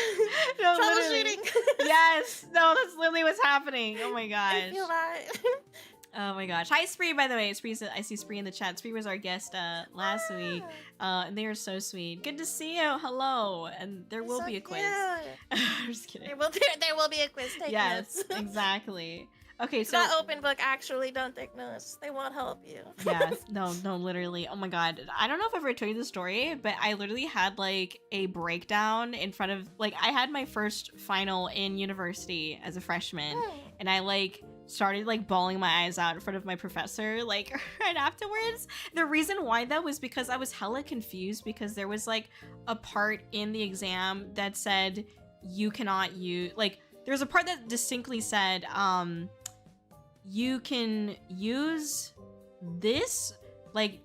No, troubleshooting. Yes. No, that's literally what's happening. Oh my gosh. I feel that. Oh my gosh. Hi, Spree, by the way. I see Spree in the chat. Spree was our guest last week. And they are so sweet. Good to see you. Hello. And there will be a quiz. I'm just kidding. There will be a quiz. Take yes, notes. exactly. Okay, so that open book, actually, don't take notes. They won't help you. yeah, no, literally. Oh my god. I don't know if I've ever told you the story, but I literally had like a breakdown in front of like I had my first final in university as a freshman, and I like started like bawling my eyes out in front of my professor like right afterwards. The reason why though was because I was hella confused because there was like a part in the exam that said you cannot use like there's a part that distinctly said you can use this, like,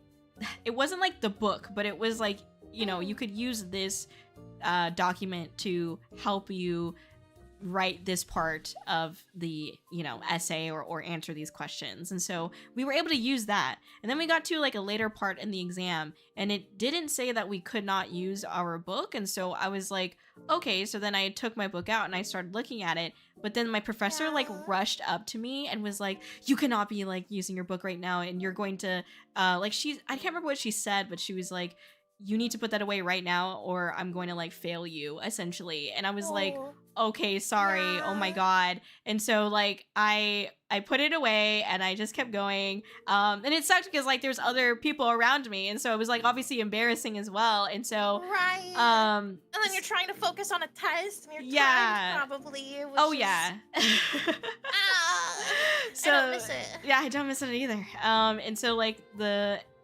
it wasn't like the book, but it was like, you know, you could use this document to help you write this part of the, you know, essay or answer these questions. And so we were able to use that. And then we got to like a later part in the exam and it didn't say that we could not use our book. And so I was like, okay, so then I took my book out and I started looking at it. But then my professor like rushed up to me and was like, you cannot be like using your book right now. And you're going to I can't remember what she said, but she was like, you need to put that away right now or I'm going to like fail you essentially. And I was like, okay, sorry. Oh my god. And so like I put it away and I just kept going. And it sucked because like there's other people around me and so it was like obviously embarrassing as well. And so and then you're trying to focus on a test and you're tired probably. So I don't miss it. Yeah, I don't miss it either. And so like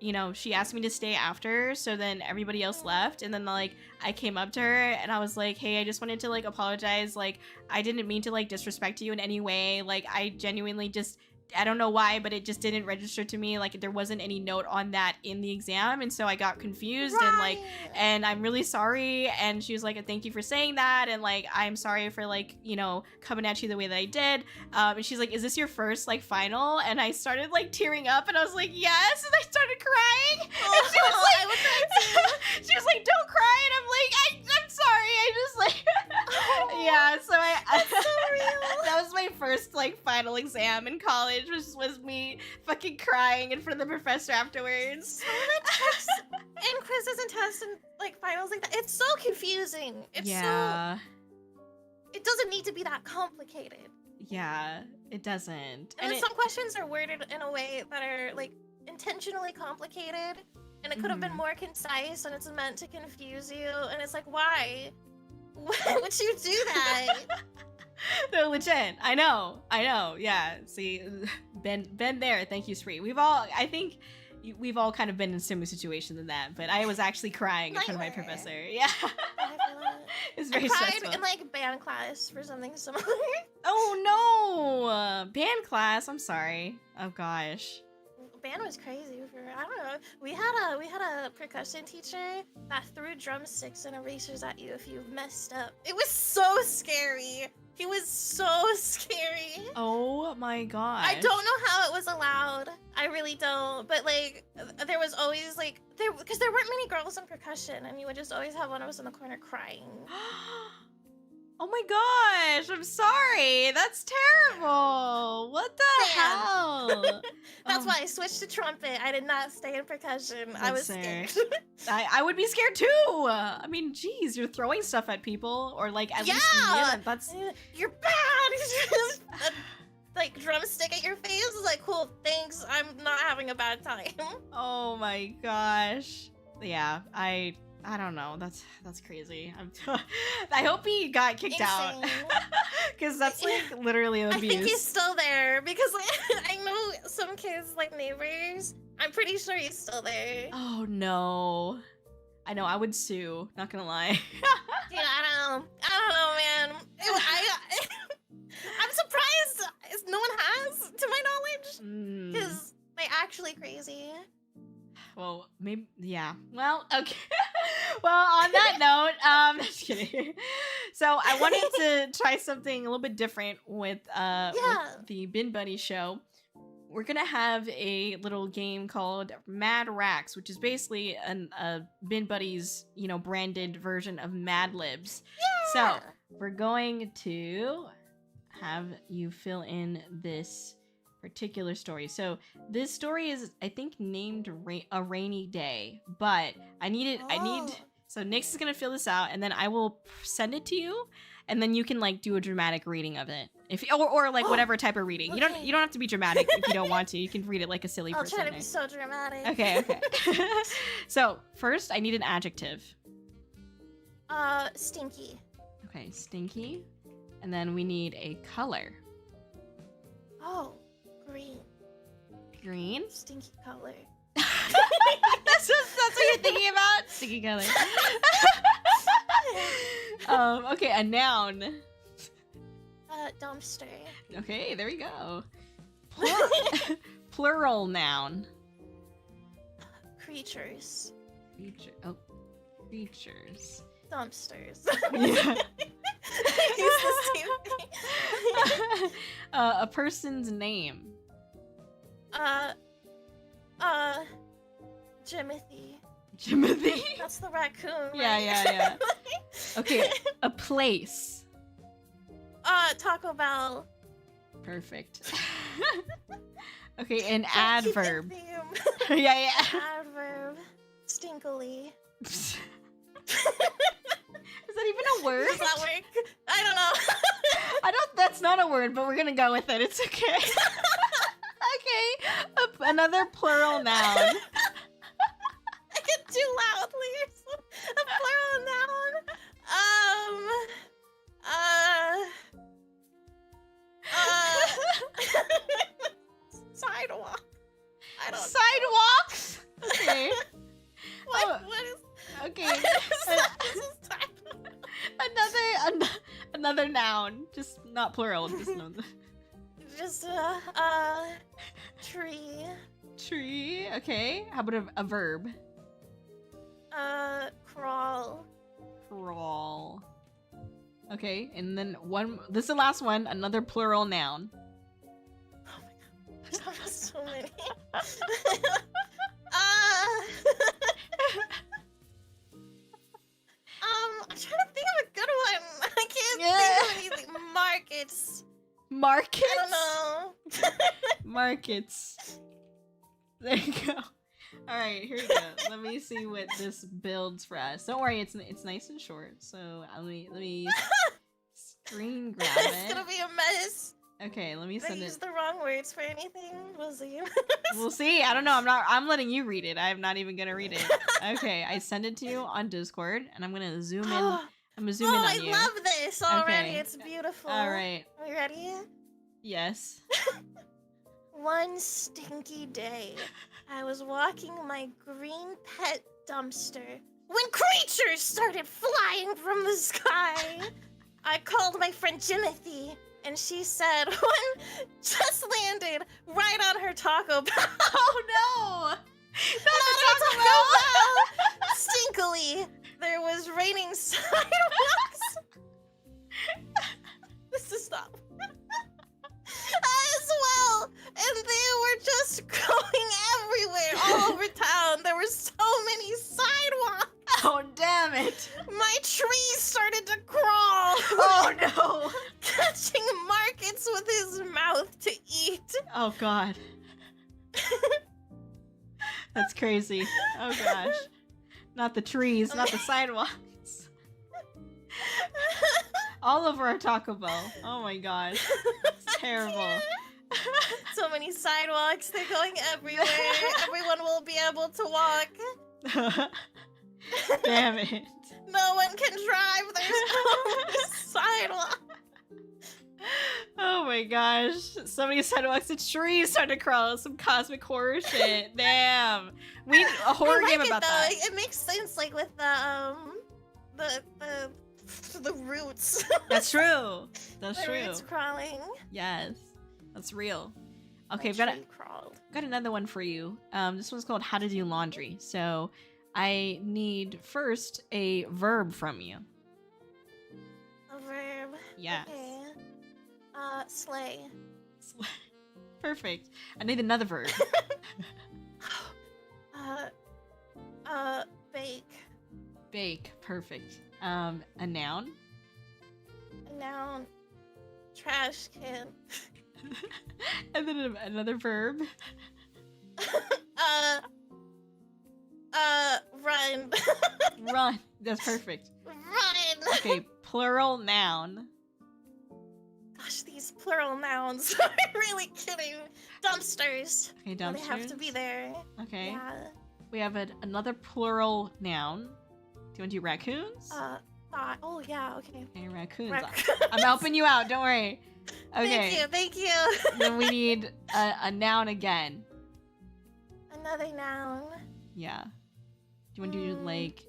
you know, she asked me to stay after, so then everybody else left, and then like I came up to her and I was like, hey, I just wanted to like apologize, like I didn't mean to like disrespect you in any way, like I genuinely just, I don't know why, but it just didn't register to me, like there wasn't any note on that in the exam, and so I got confused and like, and I'm really sorry. And she was like, thank you for saying that, and like I'm sorry for like, you know, coming at you the way that I did. And she's like, is this your first like final? And I started like tearing up and I was like, yes, and I started crying. And she was like, she was like, don't cry, and I'm like, I'm sorry, I just like yeah, so that's so real. That was my first like final exam in college, which was me fucking crying in front of the professor afterwards. So many tests and quizzes and tests and like finals like that. It's so confusing. It's so, it doesn't need to be that complicated. Yeah, it doesn't. And some questions are worded in a way that are like intentionally complicated, and it could have been more concise, and it's meant to confuse you. And it's like, why? Why would you do that? No, legit. I know. Yeah. See, been there. Thank you, Spree. I think we've all kind of been in a similar situation than that, but I was actually crying in front of my professor. Yeah. It's very stressful. I cried in like band class for something similar. Oh no! Band class. I'm sorry. Oh gosh. Band was crazy. I don't know. We had a percussion teacher that threw drumsticks and erasers at you if you messed up. It was so scary. He was so scary. Oh my god. I don't know how it was allowed. I really don't. But like, there was always like because there weren't many girls in percussion, and you would just always have one of us in the corner crying. Oh my gosh, I'm sorry. That's terrible. What the hell? That's why I switched to trumpet. I did not stay in percussion. I was scared. I would be scared too. I mean, geez, you're throwing stuff at people, or like at least that's you're bad. Like drumstick at your face is like, cool, thanks. I'm not having a bad time. Oh my gosh. Yeah, I don't know. That's crazy. I hope he got kicked out because that's like literally abuse. I think he's still there because I know some kids like neighbors. I'm pretty sure he's still there. Oh no. I know. I would sue. Not gonna lie. Yeah, I don't know, man. I'm surprised no one has, to my knowledge, because they're actually crazy. Well, maybe, yeah. Well, okay. Well, on that note, just kidding. So I wanted to try something a little bit different with the Bin Buddy show. We're gonna have a little game called Mad Raccs, which is basically a Bin Buddy's, branded version of Mad Libs. Yeah! So we're going to have you fill in this particular story. So this story is, I think, named A Rainy Day, but so Nyx is gonna fill this out and then I will send it to you, and then you can like do a dramatic reading of it. Or like whatever type of reading. You don't have to be dramatic if you don't want to. You can read it like a silly person. I'll try to be so dramatic. Okay. So first, I need an adjective. Stinky. Okay, stinky. And then we need a color. Oh, green. Green. Stinky color. that's what you're thinking about? Stinky color. Okay, a noun. Dumpster. Okay, there we go. Plural noun. Creatures. Creatures. Dumpsters. Yeah. Use the same thing. A person's name. Jimothy. Jimothy? That's the raccoon, right? Yeah. Okay, a place. Taco Bell. Perfect. Okay, an Keep the adverb. theme. Yeah. Adverb. Stinkily. Is that even a word? Does that work? I don't know. That's not a word, but we're gonna go with it. It's okay. Okay, another plural noun. I get too loudly. A plural noun. Sidewalk. I don't Sidewalks. Okay. What is Okay. this is Another noun. Just not plural. Just no. just tree. Tree. Okay. How about a verb? Crawl. Crawl. Okay, and then this is the last one. Another plural noun. Oh my god. There's so many. I'm trying to think of a good one. I can't think of anything. Markets. Markets. I don't know. Markets. There you go. All right, here we go. Let me see what this builds for us. Don't worry, it's nice and short. So let me screen grab it. It's gonna be a mess. Okay, let me They send use it. the wrong words for anything. We'll see. We'll see. I don't know. I'm letting you read it. I'm not even gonna read it. Okay, I send it to you on Discord, and I'm gonna zoom in. I'm gonna zoom in on I you. love this already. Okay. It's beautiful. All right. Are we ready? Yes. One stinky day, I was walking my green pet dumpster when creatures started flying from the sky. I called my friend Jimothy, and she said one just landed right on her Taco Bell. Oh no! Not a Taco Bell! Stinkily, there was raining sidewalks. This is stop. As well, and they were just going everywhere, all over town. There were so many sidewalks. Oh damn it! My tree started to crawl. Oh no! Catching markets with his mouth to eat. Oh god. That's crazy. Oh gosh. Not the trees, not the sidewalks. All over our Taco Bell. Oh my gosh. It's terrible. So many sidewalks, they're going everywhere. Everyone will be able to walk. Damn it. No one can drive. There's no sidewalk. Oh my gosh. So many sidewalks, the trees started to crawl. Some cosmic horror shit. Damn. We need a horror game about that. It makes sense, like with the roots. That's true. That's the true. roots crawling. Yes. That's real. Okay, My I've got tree crawled. another one for you. This one's called How to Do Laundry. So I need first a verb from you. A verb. Yes. Okay. Slay. Perfect. I need another verb. Bake. Bake. Perfect. A noun. A noun. Trash can. And then another verb. Run. Run. That's perfect. Run. Okay, plural noun. Gosh, these plural nouns are really kidding. Dumpsters. Okay, Well, dumpsters. they have to be there. Okay. Yeah. We have another plural noun. Do you want to do raccoons? Oh yeah. Okay. Okay, raccoons. Raccoons. I'm helping you out. Don't worry. Okay. Thank you. Then we need a noun again. Another noun. Yeah. Do you want to do like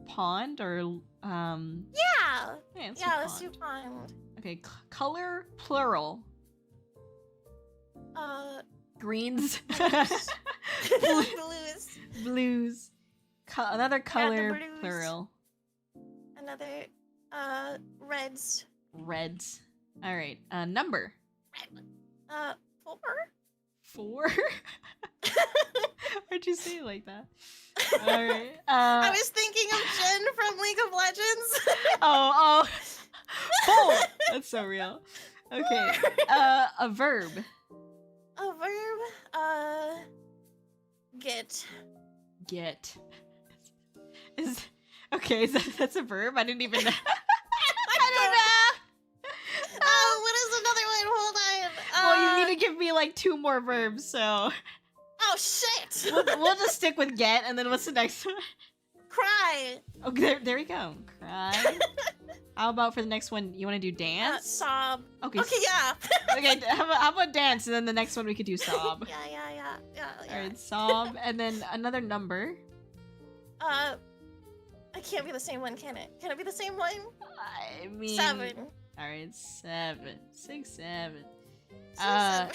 pond or Yeah. Yeah, let's do Let's do pond. pond. Okay, color plural. Greens. Blues. Blues. Another color blues. plural. Another reds. Reds. All right. Number. 4. 4. Why'd you say it like that? All right. I was thinking of Jen from League of Legends. Oh. 4. That's so real. Okay. A verb. A verb. Get. Get. Okay, that's a verb? I didn't even know. I don't know. What is another one? Hold on. Well, you need to give me like 2 more verbs, so Oh shit! we'll just stick with get, and then what's the next one? Cry. Okay, there we go. Cry. How about for the next one? You want to do dance? Sob. Okay. Okay, yeah. Okay. How about dance, and then the next one we could do sob. Yeah. All right, sob, and then another number. It can't be the same one, can it? Can it be the same one? I mean, 7. All right, 7, 6, 7. 7.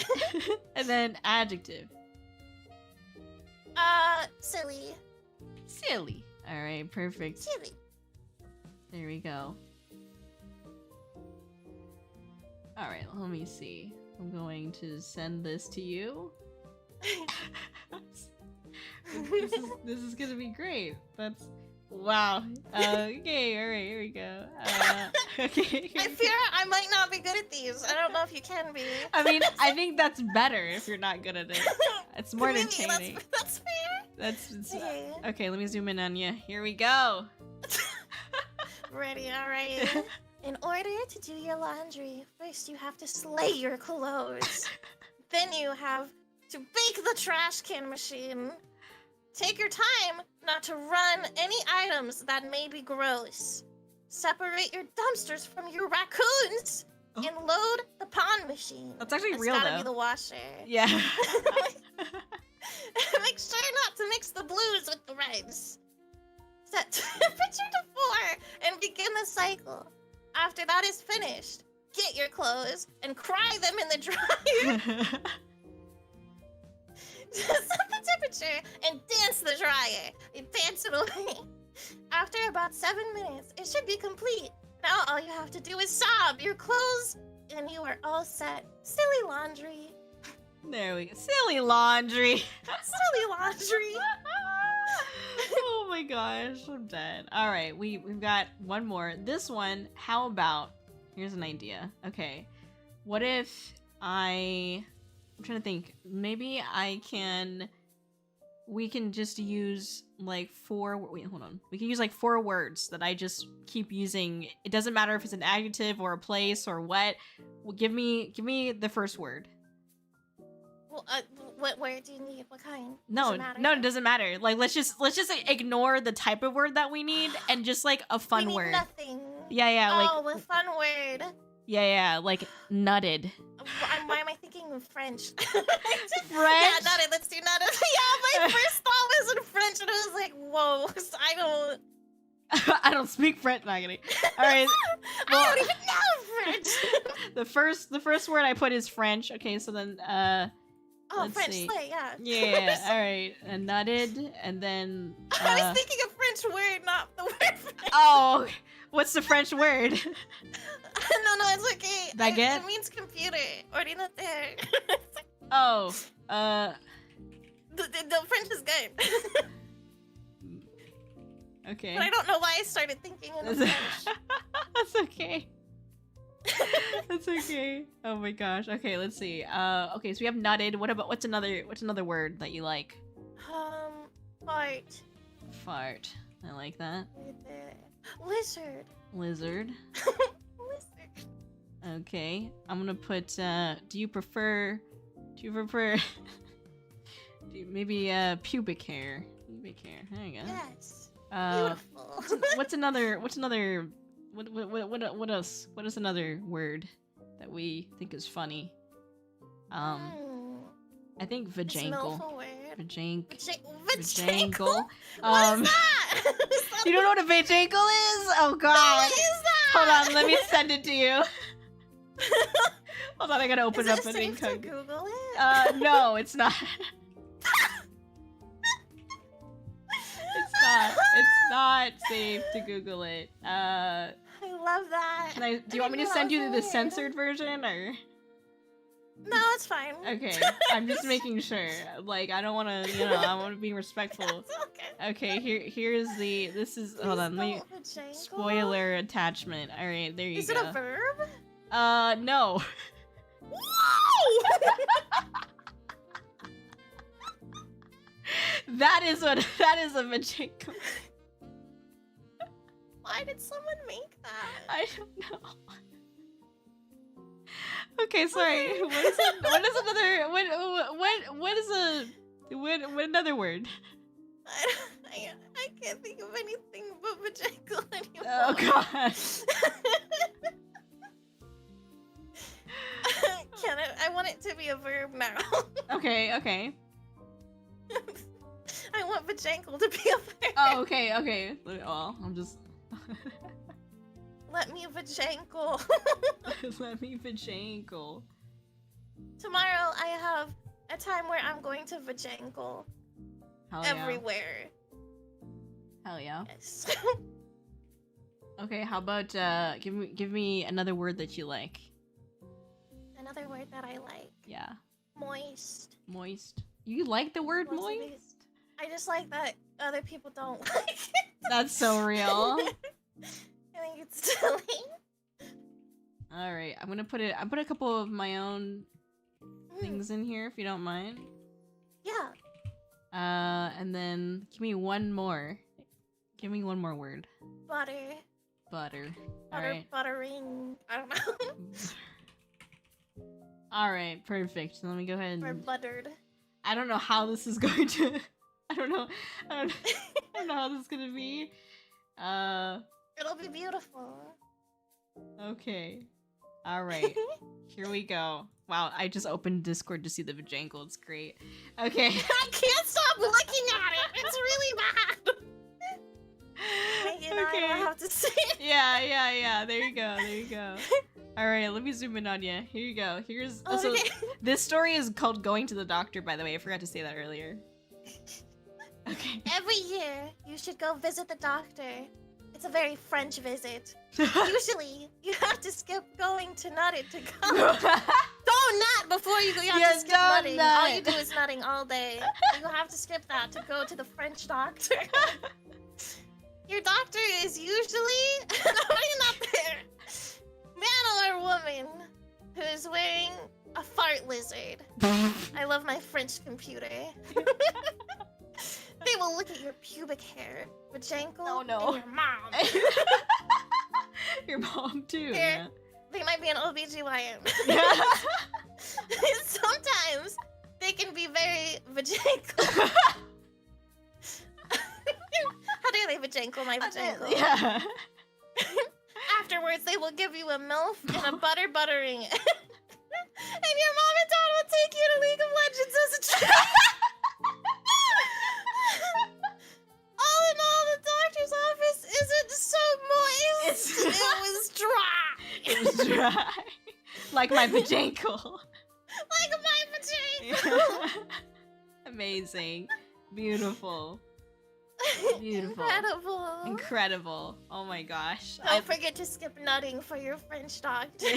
And then adjective. Silly. Silly. All right, perfect. Silly. There we go. All right, let me see. I'm going to send this to you. This is gonna be great. That's wow. Okay, all right, here we go. Okay. I fear I might not be good at these. I don't know if you can be. I mean, I think that's better if you're not good at it. It's more Maybe entertaining. That's fair. That's okay. Let me zoom in on you. Here we go. Ready, alright. In order to do your laundry, first you have to slay your clothes. Then you have to bake the trash can machine. Take your time not to run any items that may be gross. Separate your dumpsters from your raccoons and load the pond machine. That's actually It's real gotta though. be the washer. Yeah. Make sure not to mix the blues with the reds. Set temperature to 4 and begin the cycle. After that is finished, get your clothes and cry them in the dryer. Set the temperature and dance the dryer. And dance it away. After about 7 minutes, it should be complete. Now all you have to do is sob your clothes and you are all set. Silly laundry. There we go. Silly laundry. Silly laundry. Oh my gosh, I'm dead. All right, we've got one more. This one, how about, here's an idea. Okay, what if I'm trying to think, maybe we can just use like 4, wait, hold on. We can use like 4 words that I just keep using. It doesn't matter if it's an adjective or a place or what. Well, give me the first word. Well, what word do you need? What kind? No, Does it matter? no, it doesn't matter. Like, let's just ignore the type of word that we need and just like a fun we need word. Nothing. Yeah, Oh, a fun word. yeah, like nutted. Why am I thinking of French? French? Yeah, nutted. Let's do nutted. Yeah, my first thought was in French, and I was like, whoa, I don't. I don't speak French. Not kidding. All right. I don't even know French. The first word I put is French. Okay, so then Oh, let's French see. slay, yeah. Yeah. All right. Nutted, and then. I was thinking of French word, not the word French. Oh, what's the French word? No, it's okay. Baguette? It means computer. Ordinateur. Oh. The French is good. Okay. But I don't know why I started thinking in French. That's okay. That's okay. Oh my gosh. Okay, let's see. Okay, so we have nutted. What's another word that you like? Fart. Fart. I like that. Right there. Lizard. Lizard. Lizard. Okay. I'm gonna put, do you prefer, maybe, pubic hair? Pubic hair. There you go. Yes. Beautiful. Beautiful. What else? What is another word that we think is funny? I think vajankle. Vajankle. Vajankle? Um, What is that? you don't know what a vajankle is? Oh god. What is that? Hold on, let me send it to you. Hold on, I gotta open Is it up it and safe to then Google it? no, it's not. It's not safe to Google it. I love that. Do you want me to send you the censored version or? No, it's fine. Okay, I'm just making sure. Like, I don't want to, I want to be respectful. It's okay. Okay, here's the. This is. Hold on, let me. Vajankle? Spoiler attachment. All right, there you Is go. it a verb? No. Whoa! That is a vajankle. Why did someone make that? I don't know. Okay, sorry. What is another? What another word? I can't think of anything but vajankle anymore. Oh gosh. I want it to be a verb now. Okay. I want vajankle to be a verb. Oh, okay. Well, I'm just. Let me vajankle. Let me vajankle. Tomorrow I have a time where I'm going to vajankle Hell yeah. everywhere. Hell yeah. Yes. Okay, how about give me another word that you like. Another word that I like. Yeah. Moist. Moist. You like the word What's the moist? biggest- I just like that other people don't like it. That's so real. I think it's silly. All right, I put a couple of my own things in here if you don't mind. Yeah. And then give me one more. Give me one more word. Butter. Butter. All Butter, right. buttering. I don't know. All right, perfect. So let me go ahead Or and. buttered. I don't know how this is going to. I don't know how this is gonna be. It'll be beautiful. Okay. All right. Here we go. Wow, I just opened Discord to see the vajankle. It's great. Okay. I can't stop looking at it. It's really bad. Megan, I will have to see it. Yeah. There you go. All right, let me zoom in on you. Here you go. Here's so Okay. this story is called "Going to the Doctor." By the way, I forgot to say that earlier. Okay. Every year, you should go visit the doctor. It's a very French visit. Usually, you have to skip going to nut it to go. Don't nut before you go. You have Yeah, to skip don't nutting. nut. All you do is nutting all day. You have to skip that to go to the French doctor. Your doctor is usually not there. Man or woman who is wearing a fart lizard. I love my French computer. They will look at your pubic hair, vajankle, Oh, no. and your mom. Your mom too. Here. They might be an OBGYN. Yeah. Sometimes they can be very vajankle. How dare they vajankle my vajankle? Yeah. Afterwards, they will give you a MILF and a buttering. And your mom and dad will take you to League of Legends as a child. All in all, the doctor's office isn't so moist. It was dry. It was dry. Like my vajankle. Like my vajankle. Amazing. Beautiful. Beautiful. Incredible. Oh my gosh. Don't forget to skip nutting for your French doctor.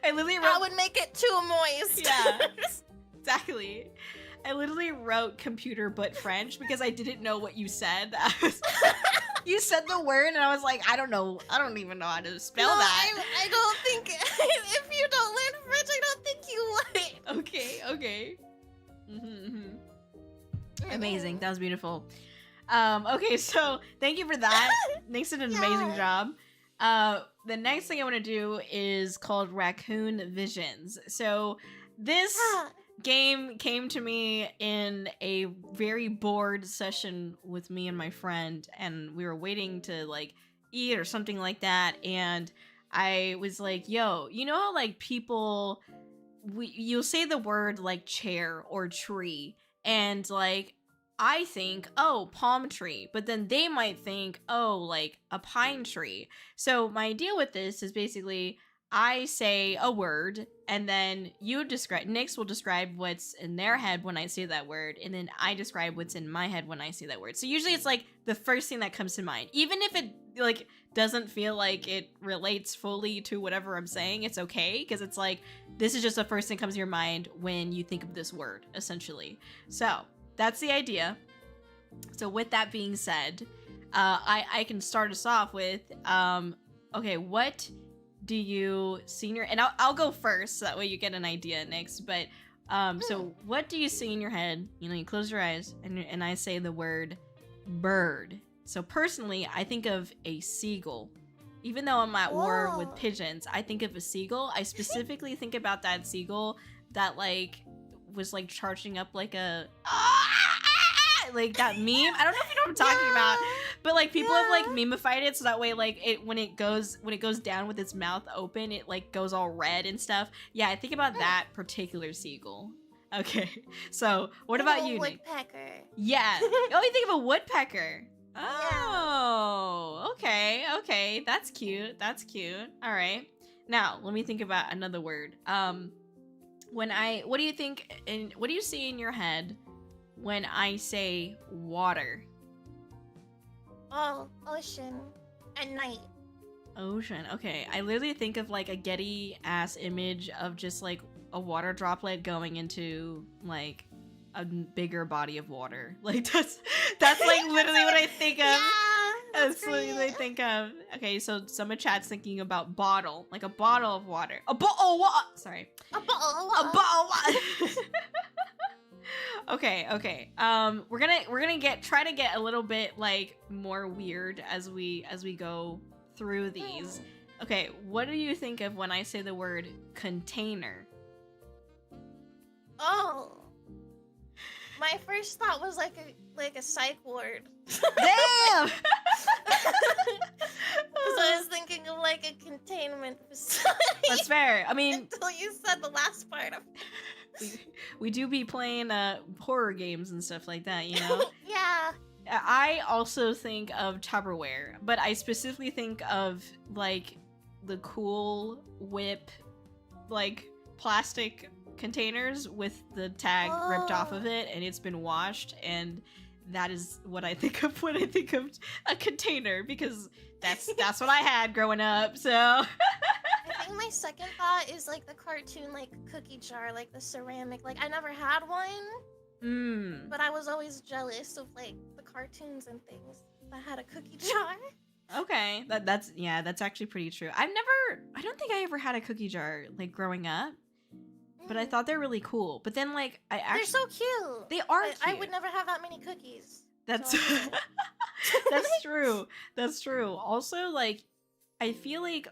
I literally That wrote. would make it too moist. Yeah. Exactly. I literally wrote computer but French because I didn't know what you said. You said the word and I was like, I don't know. I don't even know how to spell No, that. I don't think if you don't learn French, I don't think you would. Okay. Amazing. That was beautiful. Okay, so thank you for that. Nick's did an amazing job. The next thing I want to do is called Raccoon Visions. So this game came to me in a very bored session with me and my friend, and we were waiting to like eat or something like that, and I was like, yo, you know how like people, you'll say the word like chair or tree, and like I think, oh, palm tree, but then they might think, oh, like a pine tree. So my idea with this is basically I say a word, and then Nyx will describe what's in their head when I say that word, and then I describe what's in my head when I say that word. So usually it's like the first thing that comes to mind. Even if it like doesn't feel like it relates fully to whatever I'm saying, it's okay, because it's like, this is just the first thing that comes to your mind when you think of this word, essentially. So that's the idea. So with that being said, I can start us off with, okay, what do you see in your, and I'll go first, so that way you get an idea, Nyx, but, so what do you see in your head? You know, you close your eyes, and I say the word bird. So personally, I think of a seagull. Even though I'm at war with pigeons, I think of a seagull. I specifically think about that seagull that, like, was, like, charging up like a... like that meme. I don't know if you know what I'm talking about, but like people have like memeified it so that way like it when it goes down with its mouth open, it like goes all red and stuff. Yeah, I think about that particular seagull. Okay, so what about you, Nick? Woodpecker. Yeah. Oh, you think of a woodpecker. Oh, okay, that's cute. All right, now let me think about another word. What do you think, and what do you see in your head when I say water? Oh, ocean. At night. Ocean. Okay. I literally think of like a Getty ass image of just like a water droplet going into like a bigger body of water. Like that's like literally what I think of. Yeah, that's literally what I think of. Okay, so some of chat's thinking about bottle, like a bottle of water. A bottle of water. Sorry. A bottle A bottle of water. Okay. We're gonna try to get a little bit like more weird as we go through these. Okay, what do you think of when I say the word container? Oh. My first thought was like a psych ward. Damn! Because I was thinking of like a containment facility. That's fair. I mean, until you said the last part of we do be playing horror games and stuff like that, you know? Yeah. I also think of Tupperware, but I specifically think of like the Cool Whip like plastic containers with the tag ripped off of it, and it's been washed, and that is what I think of when I think of a container, because that's what I had growing up. So I think my second thought is like the cartoon like cookie jar, like the ceramic. Like I never had one, but I was always jealous of like the cartoons and things that had a cookie jar. Okay, that's actually pretty true. I don't think I ever had a cookie jar like growing up, but I thought they're really cool. But then like they're so cute. They are cute. I would never have that many cookies. That's so that's true. That's true. Also, like I feel like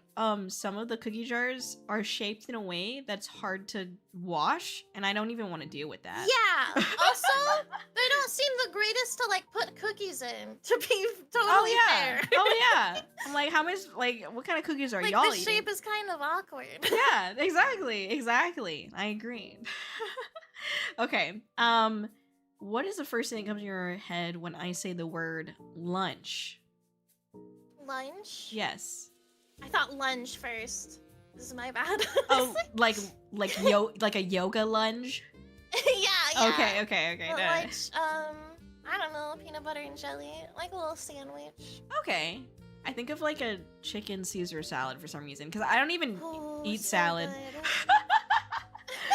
some of the cookie jars are shaped in a way that's hard to wash, and I don't even want to deal with that. Yeah. Also, they don't seem the greatest to like put cookies in, to be totally fair. Oh yeah. I'm like, how much, like, what kind of cookies are like, y'all the eating? shape is kind of awkward. Yeah, exactly. I agree. Okay. What is the first thing that comes to your head when I say the word lunch? Lunch? Yes. I thought lunge first. This is my bad. Oh, like a yoga lunge? Yeah. Okay. But lunch, I don't know, peanut butter and jelly, like a little sandwich. Okay. I think of like a chicken Caesar salad for some reason, because I don't even eat so salad. good.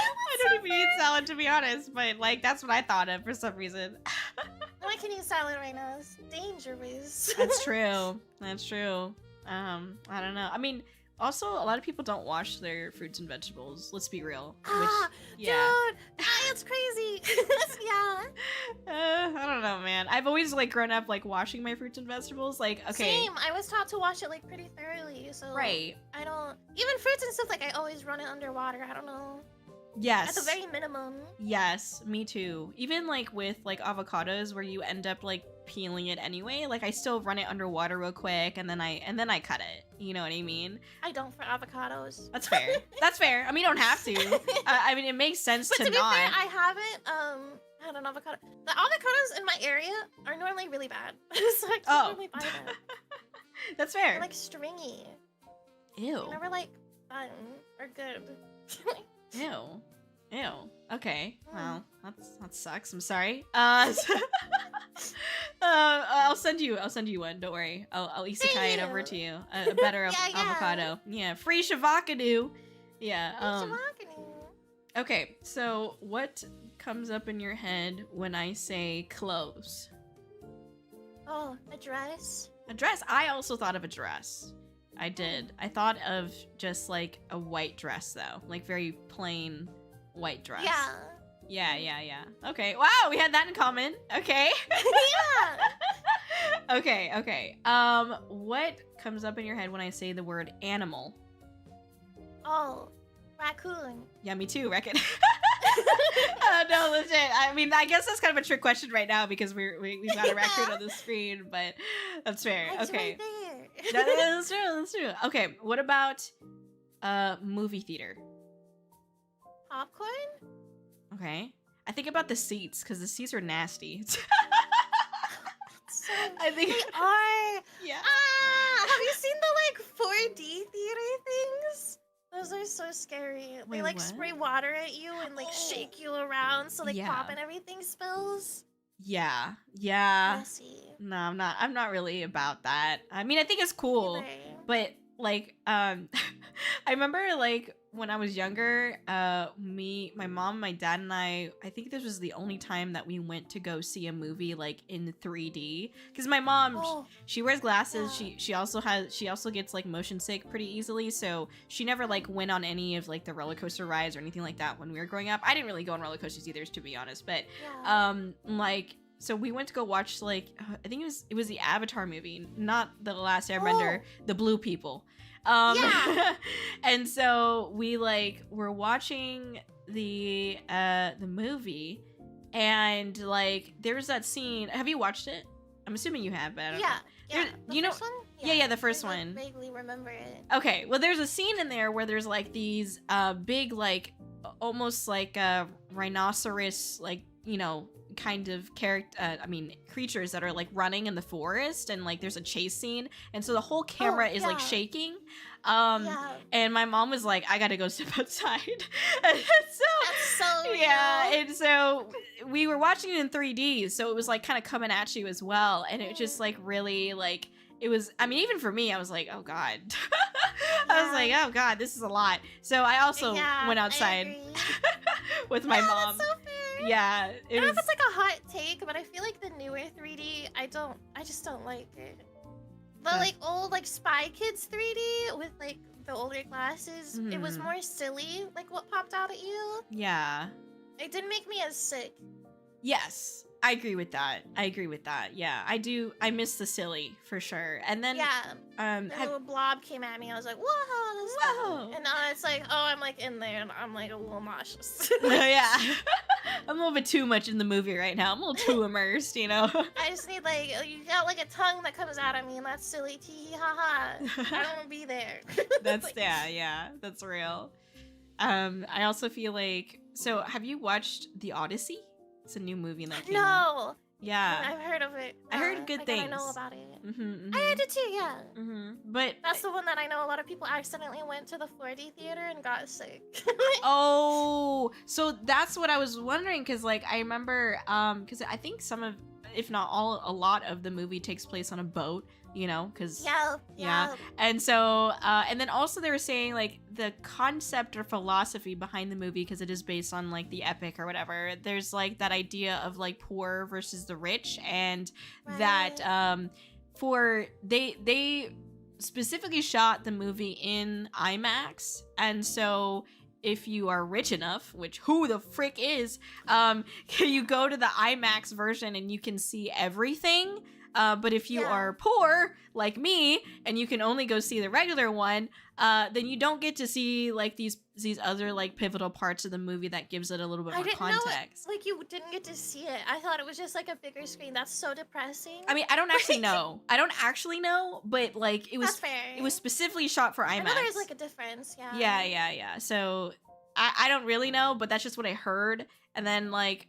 I don't even eat salad, to be honest, but like that's what I thought of for some reason. I can eat salad right now. It's dangerous. That's true. I don't know. I mean, also a lot of people don't wash their fruits and vegetables. Let's be real. Dude, I it's crazy. Yeah. I don't know, man. I've always like grown up like washing my fruits and vegetables. Like, okay, Same. I was taught to wash it like pretty thoroughly. So right? I don't even fruits and stuff. Like I always run it underwater. I don't know. Yes. At the very minimum. Yes, me too. Even like with like avocados, where you end up like peeling it anyway. Like I still run it underwater real quick, and then I cut it. You know what I mean? I don't for avocados. That's fair. That's fair. I mean, you don't have to. I mean, it makes sense But to to be not. fair, I haven't had an avocado. The avocados in my area are normally really bad. So I can't normally buy them. That's fair. They're like stringy. Ew. They're never like fun or good. Ew. Ew. Okay. Mm. Well, that sucks. I'm sorry. I'll send you one. Don't worry. I'll isekai it over to you. A better Yeah. avocado. Yeah. Free shavakadu. Yeah. Shavakanu. Okay. So what comes up in your head when I say clothes? Oh, a dress. A dress. I also thought of a dress. I did. I thought of just like a white dress though, like very plain white dress. Yeah. Okay. Wow, we had that in common. Okay. Yeah. Okay. What comes up in your head when I say the word animal? Oh, raccoon. Yeah, me too, reckon. No, legit. I mean, I guess that's kind of a trick question right now because we've got a raccoon on the screen, but that's fair. It's Okay. right there. That's true. That's true. Okay, what about movie theater? Popcorn? Okay. I think about the seats because the seats are nasty. So I think they are. yeah. Have you seen the like 4D theater things? Those are so scary. Wait, They like what? spray water at you and like shake you around so like Yeah. pop and everything spills. Yeah. Messy. No, I'm not really about that. I mean, I think it's cool, Either. but like I remember like when I was younger, my mom, my dad, and I think this was the only time that we went to go see a movie like in 3D. Because my mom, Oh, she wears glasses. Yeah. She also gets like motion sick pretty easily. So she never like went on any of like the roller coaster rides or anything like that when we were growing up. I didn't really go on roller coasters either, to be honest. But yeah. like. So we went to go watch like I think it was the Avatar movie, not the Last Airbender, the Blue People. Yeah. And so we like were watching the movie, and like there's that scene. Have you watched it? I'm assuming you have, but I don't know. Yeah. There- you know- first one? Yeah, the first I, like, one. vaguely remember it. Okay, well there's a scene in there where there's like these big like almost like rhinoceros like kind of creatures that are like running in the forest, and like there's a chase scene, and so the whole camera is like yeah. shaking. Yeah. And my mom was like, I gotta go step outside. And so That's so yeah, real. and so we were watching it in 3D, so it was like kind of coming at you as well, and it just like really like it was. I mean, even for me, I was like, oh god. I was like, oh god, this is a lot. So I also went I outside agree. with my mom. That's so fair. Yeah, I it don't know was. if it's like a hot take, but I feel like the newer 3D, I just don't like it. The like old like Spy Kids 3D with like the older glasses, it was Mhm. more silly, like what popped out at you. Yeah. It didn't make me as sick. Yes, I agree with that. Yeah, I do. I miss the silly for sure. And then Yeah, the have- little blob came at me. I was like, whoa, this Whoa. and now it's like, oh, I'm like in there, and I'm like a little nauseous. yeah. I'm a little bit too much in the movie right now. I'm a little too immersed, you know. I just need like you got like a tongue that comes out at me, and that's silly. Tee hee ha ha. I don't want to be there. That's Like, yeah, that's real. I also feel like, so have you watched The Odyssey? It's a new movie that came out. No, Yeah. I've heard of it. I heard good I know things. about it. Mm-hmm, I heard it too. Yeah. But That's the one that I know a lot of people accidentally went to the 4D theater and got sick. oh, so that's what I was wondering, because like I remember because I think some of, if not all, a lot of the movie takes place on a boat, you know, because Yeah. and so and then also they were saying like the concept or philosophy behind the movie, because it is based on like the epic or whatever, there's like that idea of like poor versus the rich, and that for they specifically shot the movie in IMAX, and so if you are rich enough, which who the frick is, you go to the IMAX version and you can see everything. But if you are poor, like me, and you can only go see the regular one, then you don't get to see like these other like pivotal parts of the movie that gives it a little bit more context. Like you didn't get to see it. I thought it was just like a bigger screen. That's so depressing. I mean, I don't actually know. but like it was That's fair. It was specifically shot for IMAX. I know there's like a difference. Yeah. So I don't really know, but that's just what I heard. And then like.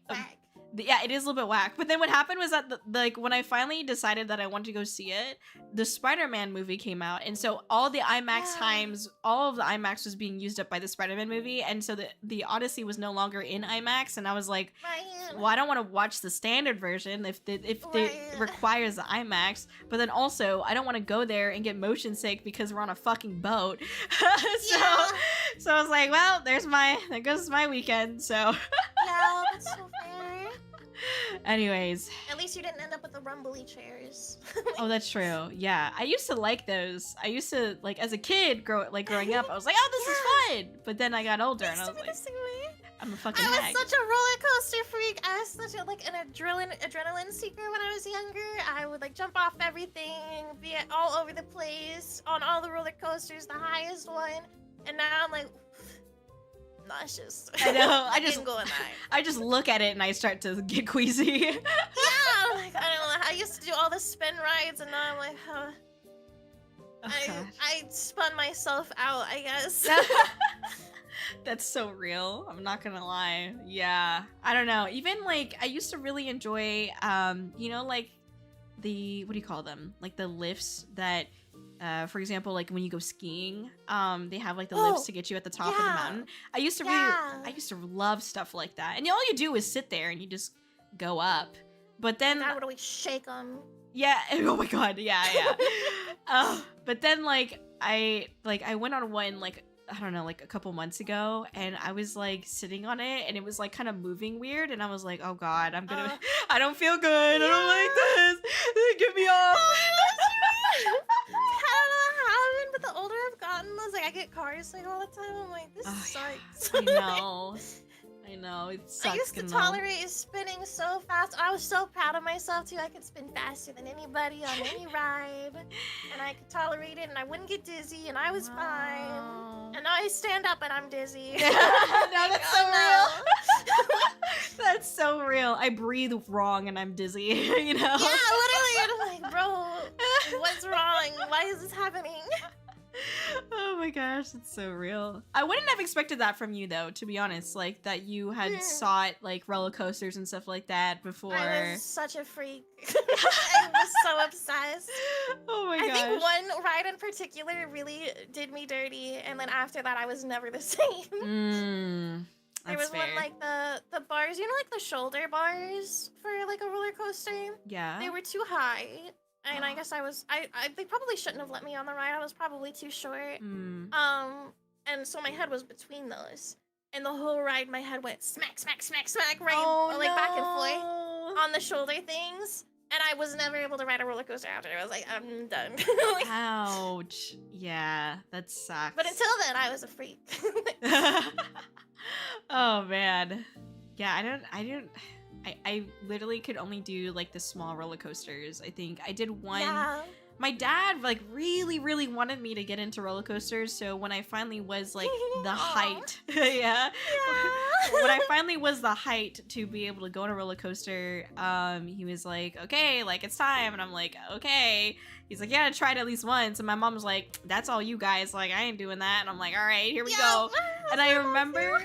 Yeah, it is a little bit whack. But then what happened was that, like, when I finally decided that I wanted to go see it, the Spider-Man movie came out. And so all the IMAX times, all of the IMAX was being used up by the Spider-Man movie. And so the Odyssey was no longer in IMAX. And I was like, well, I don't want to watch the standard version if it requires the IMAX. But then also, I don't want to go there and get motion sick because we're on a fucking boat. So I was like, well, there goes my weekend. So yeah, that's so fair. Anyways. At least you didn't end up with the rumbly chairs. Oh, that's true. Yeah. I used to like those. I used to, like, as a kid, growing up, I was like, oh, this is fun. But then I got older and I was like, I'm a fucking hag. I was such a roller coaster freak. I was such an adrenaline seeker when I was younger. I would like jump off everything, be all over the place, on all the roller coasters, the highest one. And now I'm like, nauseous. I know. I just look at it and I start to get queasy. Yeah, like I don't know. I used to do all the spin rides, and now I'm like, huh. I spun myself out, I guess. That's so real. I'm not gonna lie. Yeah. I don't know. Even like I used to really enjoy, like the what do you call them? Like the lifts that. For example, like when you go skiing, they have like the lifts to get you at the top of the mountain. I used to love stuff like that. And all you do is sit there and you just go up. But then I would always shake them. Yeah. Oh my god. Yeah. But then like I went on one like I don't know, like a couple months ago, and I was like sitting on it and it was like kind of moving weird, and I was like, oh god, I don't feel good. I don't like this. Get me off. I don't know how, but the older I've gotten, I was like, I get car sick all the time. I'm like, this sucks. I know, it sucks. I used to tolerate spinning so fast. I was so proud of myself too. I could spin faster than anybody on any ride, and I could tolerate it, and I wouldn't get dizzy, and I was fine. And now I stand up and I'm dizzy. No, that's so real. That's so real. I breathe wrong and I'm dizzy. You know? Yeah, literally. I'm like, bro, what's wrong? Why is this happening? Oh my gosh, it's so real. I wouldn't have expected that from you though, to be honest. Like that you had sought like roller coasters and stuff like that before. I was such a freak. I was so obsessed. Oh my gosh. I think one ride in particular really did me dirty, and then after that I was never the same. There was one like the bars, you know, like the shoulder bars for like a roller coaster? Yeah. They were too high. And I guess they probably shouldn't have let me on the ride. I was probably too short. And so my head was between those. And the whole ride, my head went smack, smack, smack, smack, right, back and forth on the shoulder things. And I was never able to ride a roller coaster after. I was like, I'm done. Ouch. Yeah, that sucks. But until then, I was a freak. Oh, man. Yeah, I literally could only do like the small roller coasters. I think I did one. Yeah. My dad like really, really wanted me to get into roller coasters. So when I finally was like the height, yeah. When I finally was the height to be able to go on a roller coaster, he was like, okay, like it's time. And I'm like, okay. He's like, yeah, try it at least once. And my mom was like, that's all you guys. Like, I ain't doing that. And I'm like, all right, here we go. And I remember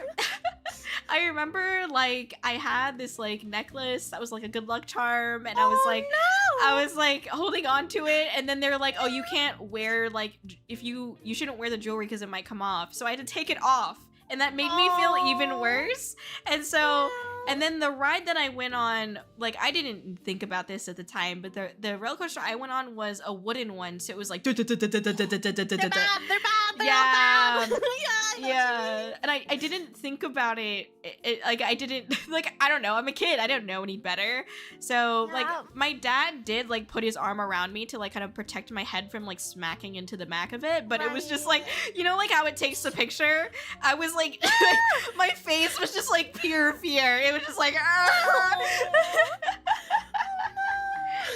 like I had this like necklace that was like a good luck charm, and I was like holding on to it, and then they're like, oh, you can't wear like you shouldn't wear the jewelry because it might come off. So I had to take it off, and that made me feel even worse. And so And then the ride that I went on, like, I didn't think about this at the time, but the roller coaster I went on was a wooden one, so it was like. They're bad. They're bad. Yeah. All bad. Yeah, and I didn't think about it, like, I didn't, like, I don't know, I'm a kid, I don't know any better, so, like, my dad did, like, put his arm around me to, like, kind of protect my head from, like, smacking into the back of it, but it was just, like, you know, like, how it takes the picture? I was, like, my face was just, like, pure fear, it was just, like,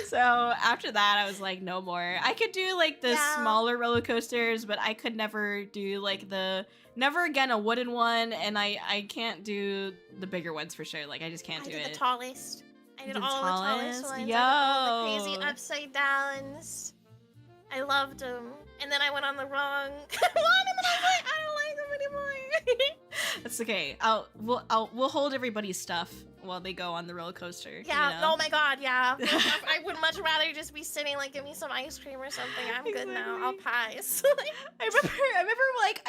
So after that, I was like, no more. I could do like the smaller roller coasters, but I could never do like never again a wooden one, and I can't do the bigger ones for sure. Like I just can't do it. I did the tallest. I did The all the tallest tallest? ones. Yo. I did all the crazy upside downs. I loved them. And then I went on the wrong one, and then I was like, I don't like them anymore. That's okay. We'll hold everybody's stuff while they go on the roller coaster. Yeah. You know? Oh my God. Yeah. I would much rather just be sitting, like, give me some ice cream or something. I'm good now. I'll pass. I remember like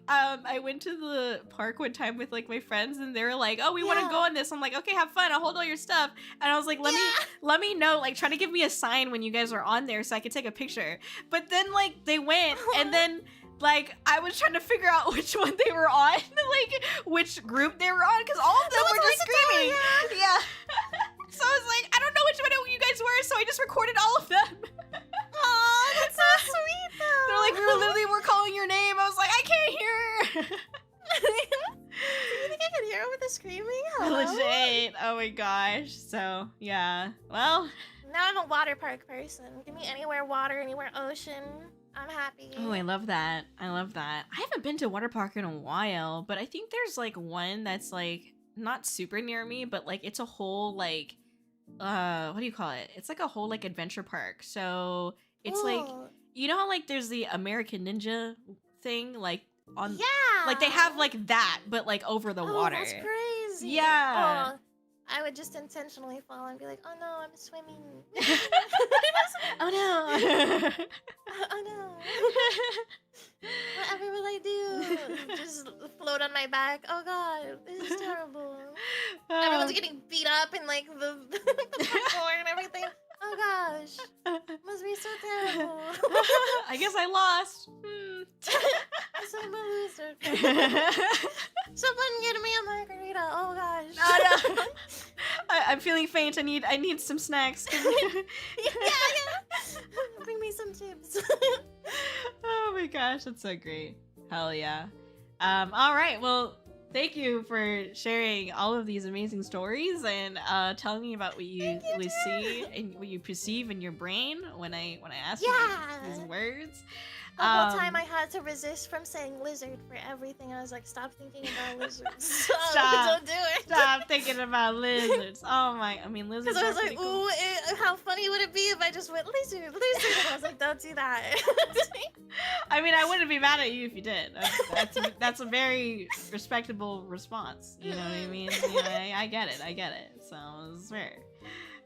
I went to the park one time with like my friends, and they were like, oh, we want to go on this. I'm like, okay, have fun, I'll hold all your stuff. And I was like, let me know, like, try to give me a sign when you guys are on there so I could take a picture. But then like they went, and then like I was trying to figure out which one they were on, like which group they were on, because all of them were just screaming. Yeah. So I was like, I don't know which one you guys were, so I just recorded all of them. Aw, that's so sweet though. They're like, we were calling your name. I was like, I can't hear. Do you think I could hear over the screaming? Hello? Legit. Oh my gosh. So yeah. Well. Now I'm a water park person. Give me anywhere water, anywhere ocean. I'm happy. Oh, I love that. I love that. I haven't been to a water park in a while, but I think there's like one that's like not super near me, but like it's a whole like what do you call it? It's like a whole like adventure park. So it's like, you know how like there's the American Ninja thing, like on like they have like that, but like over the water. That's crazy. Yeah. Oh, I would just intentionally fall and be like, oh no, I'm swimming. Oh no. Oh no. Whatever will I do? Just float on my back. Oh god, this is terrible. Everyone's getting beat up in like the floor and everything. Oh gosh. Must be so terrible. I guess I lost. So I'm a loser. Someone get me a margarita. Oh gosh. Oh, no. I'm feeling faint. I need some snacks. yeah. Bring me some chips. Oh my gosh, that's so great. Hell yeah. All right. Well, thank you for sharing all of these amazing stories and telling me about what you see and what you perceive in your brain when I ask you these words. The whole time I had to resist from saying lizard for everything. I was like, stop thinking about lizards. Stop. Don't do it. Stop thinking about lizards. Oh my, I mean lizards. Because I was are like, pretty cool. ooh, how funny would it be if I just went lizard? And I was like, don't do that. I mean, I wouldn't be mad at you if you did. That's a very respectable response. You know what I mean? Yeah, I get it. So it's fair.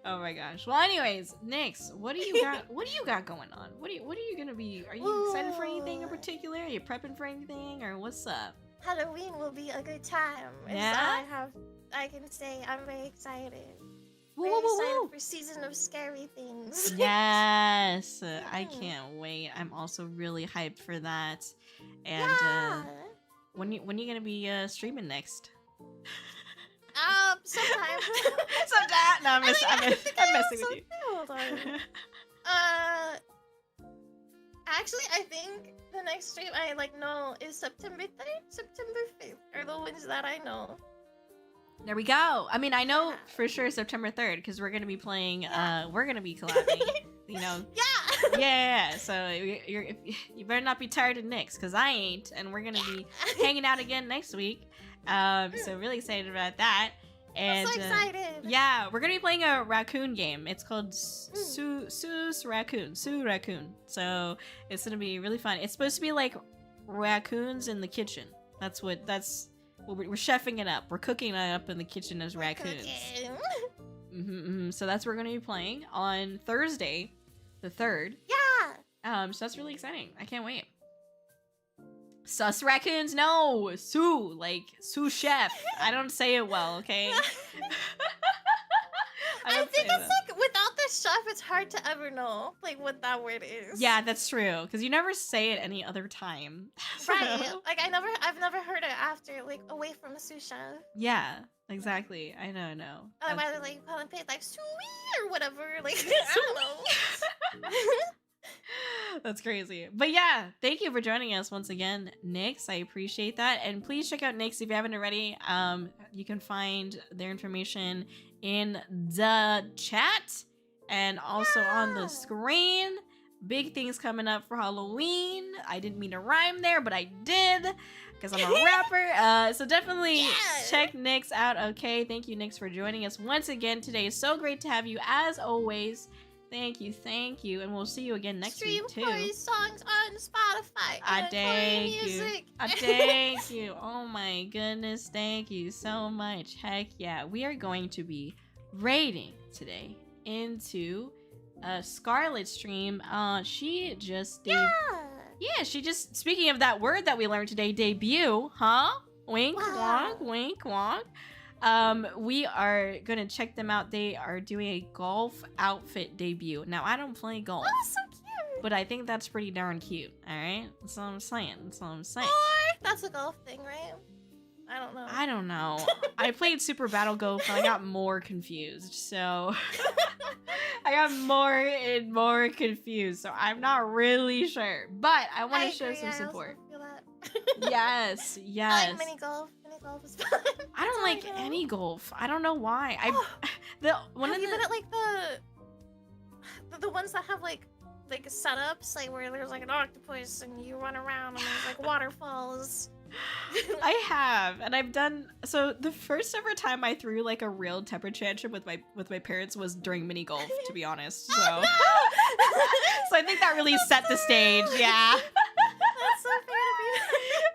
Oh my gosh. Well, anyways, Nyx, what do you got? What do you got going on? What are you gonna be? Are you excited for anything in particular? Are you prepping for anything, or what's up? Halloween will be a good time. Yeah? I can say I'm very excited. Woo, Very woo, woo, excited woo. for season of scary things. Yes, I can't wait. I'm also really hyped for that. And when you gonna be streaming next? Sometime. Sometime. No, I'm messing with you. Hold on. Actually, I think the next stream I know is September 3rd, September 5th are the ones that I know. There we go. I mean, I know for sure September 3rd because we're gonna be playing. We're gonna be collabing. You know. Yeah. Yeah. So you better not be tired of Nyx because I ain't, and we're gonna be hanging out again next week. So really excited about that. And I'm so excited. Yeah, we're gonna be playing a raccoon game. It's called Sue's Raccoon. Sue Raccoon. So it's gonna be really fun. It's supposed to be like raccoons in the kitchen. That's what we're chefing it up. We're cooking it up in the kitchen as raccoons. So that's what we're gonna be playing on Thursday, the 3rd. Yeah. So that's really exciting. I can't wait. Sus raccoons? No, sous, like sous chef. I don't say it well, okay? I don't think say it's that. like without the chef, it's hard to ever know like what that word is. Yeah, that's true. Because you never say it any other time. Right. So- Like I've never heard it after, like away from the sous chef. Yeah, exactly. I know. Otherwise, That's- like call and paste like sous or whatever. Like I don't know. That's crazy. But yeah, thank you for joining us once again, Nyx. I appreciate that. And please check out Nyx if you haven't already. You can find their information in the chat and also on the Yeah. screen. Big things coming up for Halloween. I didn't mean to rhyme there, but I did because I'm a rapper. So definitely Yeah. check Nyx out. Okay, thank you, Nyx, for joining us once again today. It's so great to have you as always. Thank you, and we'll see you again next Stream week too. Kōri songs on Spotify. and Kōri Thank you. music. Thank you. Oh my goodness, thank you so much. Heck yeah, we are going to be raiding today into Scarlet's stream. She just she just, speaking of that word that we learned today, debut, huh? Wink, Wow. wonk, wink, wonk. We are gonna check them out. They are doing a golf outfit debut. Now, I don't play golf, Oh, so cute. but I think that's pretty darn cute. All right, that's all I'm saying. Or that's a golf thing, right? I don't know. I don't know. I played Super Battle Golf and I got more confused. So I got more and more confused. So I'm not really sure, but I want to show agree, some I also support. feel that. Yes, I yes. like mini golf. Mini golf is fun. I don't That's all like know. any golf. I don't know why. Oh, One have of you the been at like the ones that have like setups, like where there's like an octopus and you run around and there's like waterfalls. I have, and I've done. So the first ever time I threw like a real temper tantrum with my parents was during mini golf, to be honest. So, Oh, no! so I think that really set the stage. Yeah. That's so fair to be.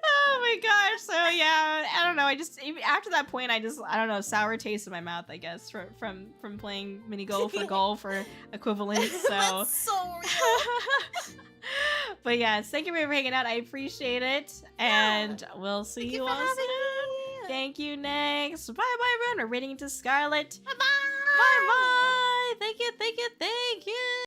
Oh my gosh. So yeah, I don't know. Even after that point, I don't know, sour taste in my mouth, I guess, from playing mini golf or golf or equivalent. So. That's so real. But yes, thank you for hanging out. I appreciate it, and we'll see Thank you you for all having soon. me. Thank you, next. Bye bye, everyone. We're rating to Scarlet. Bye bye. Bye bye. Thank you.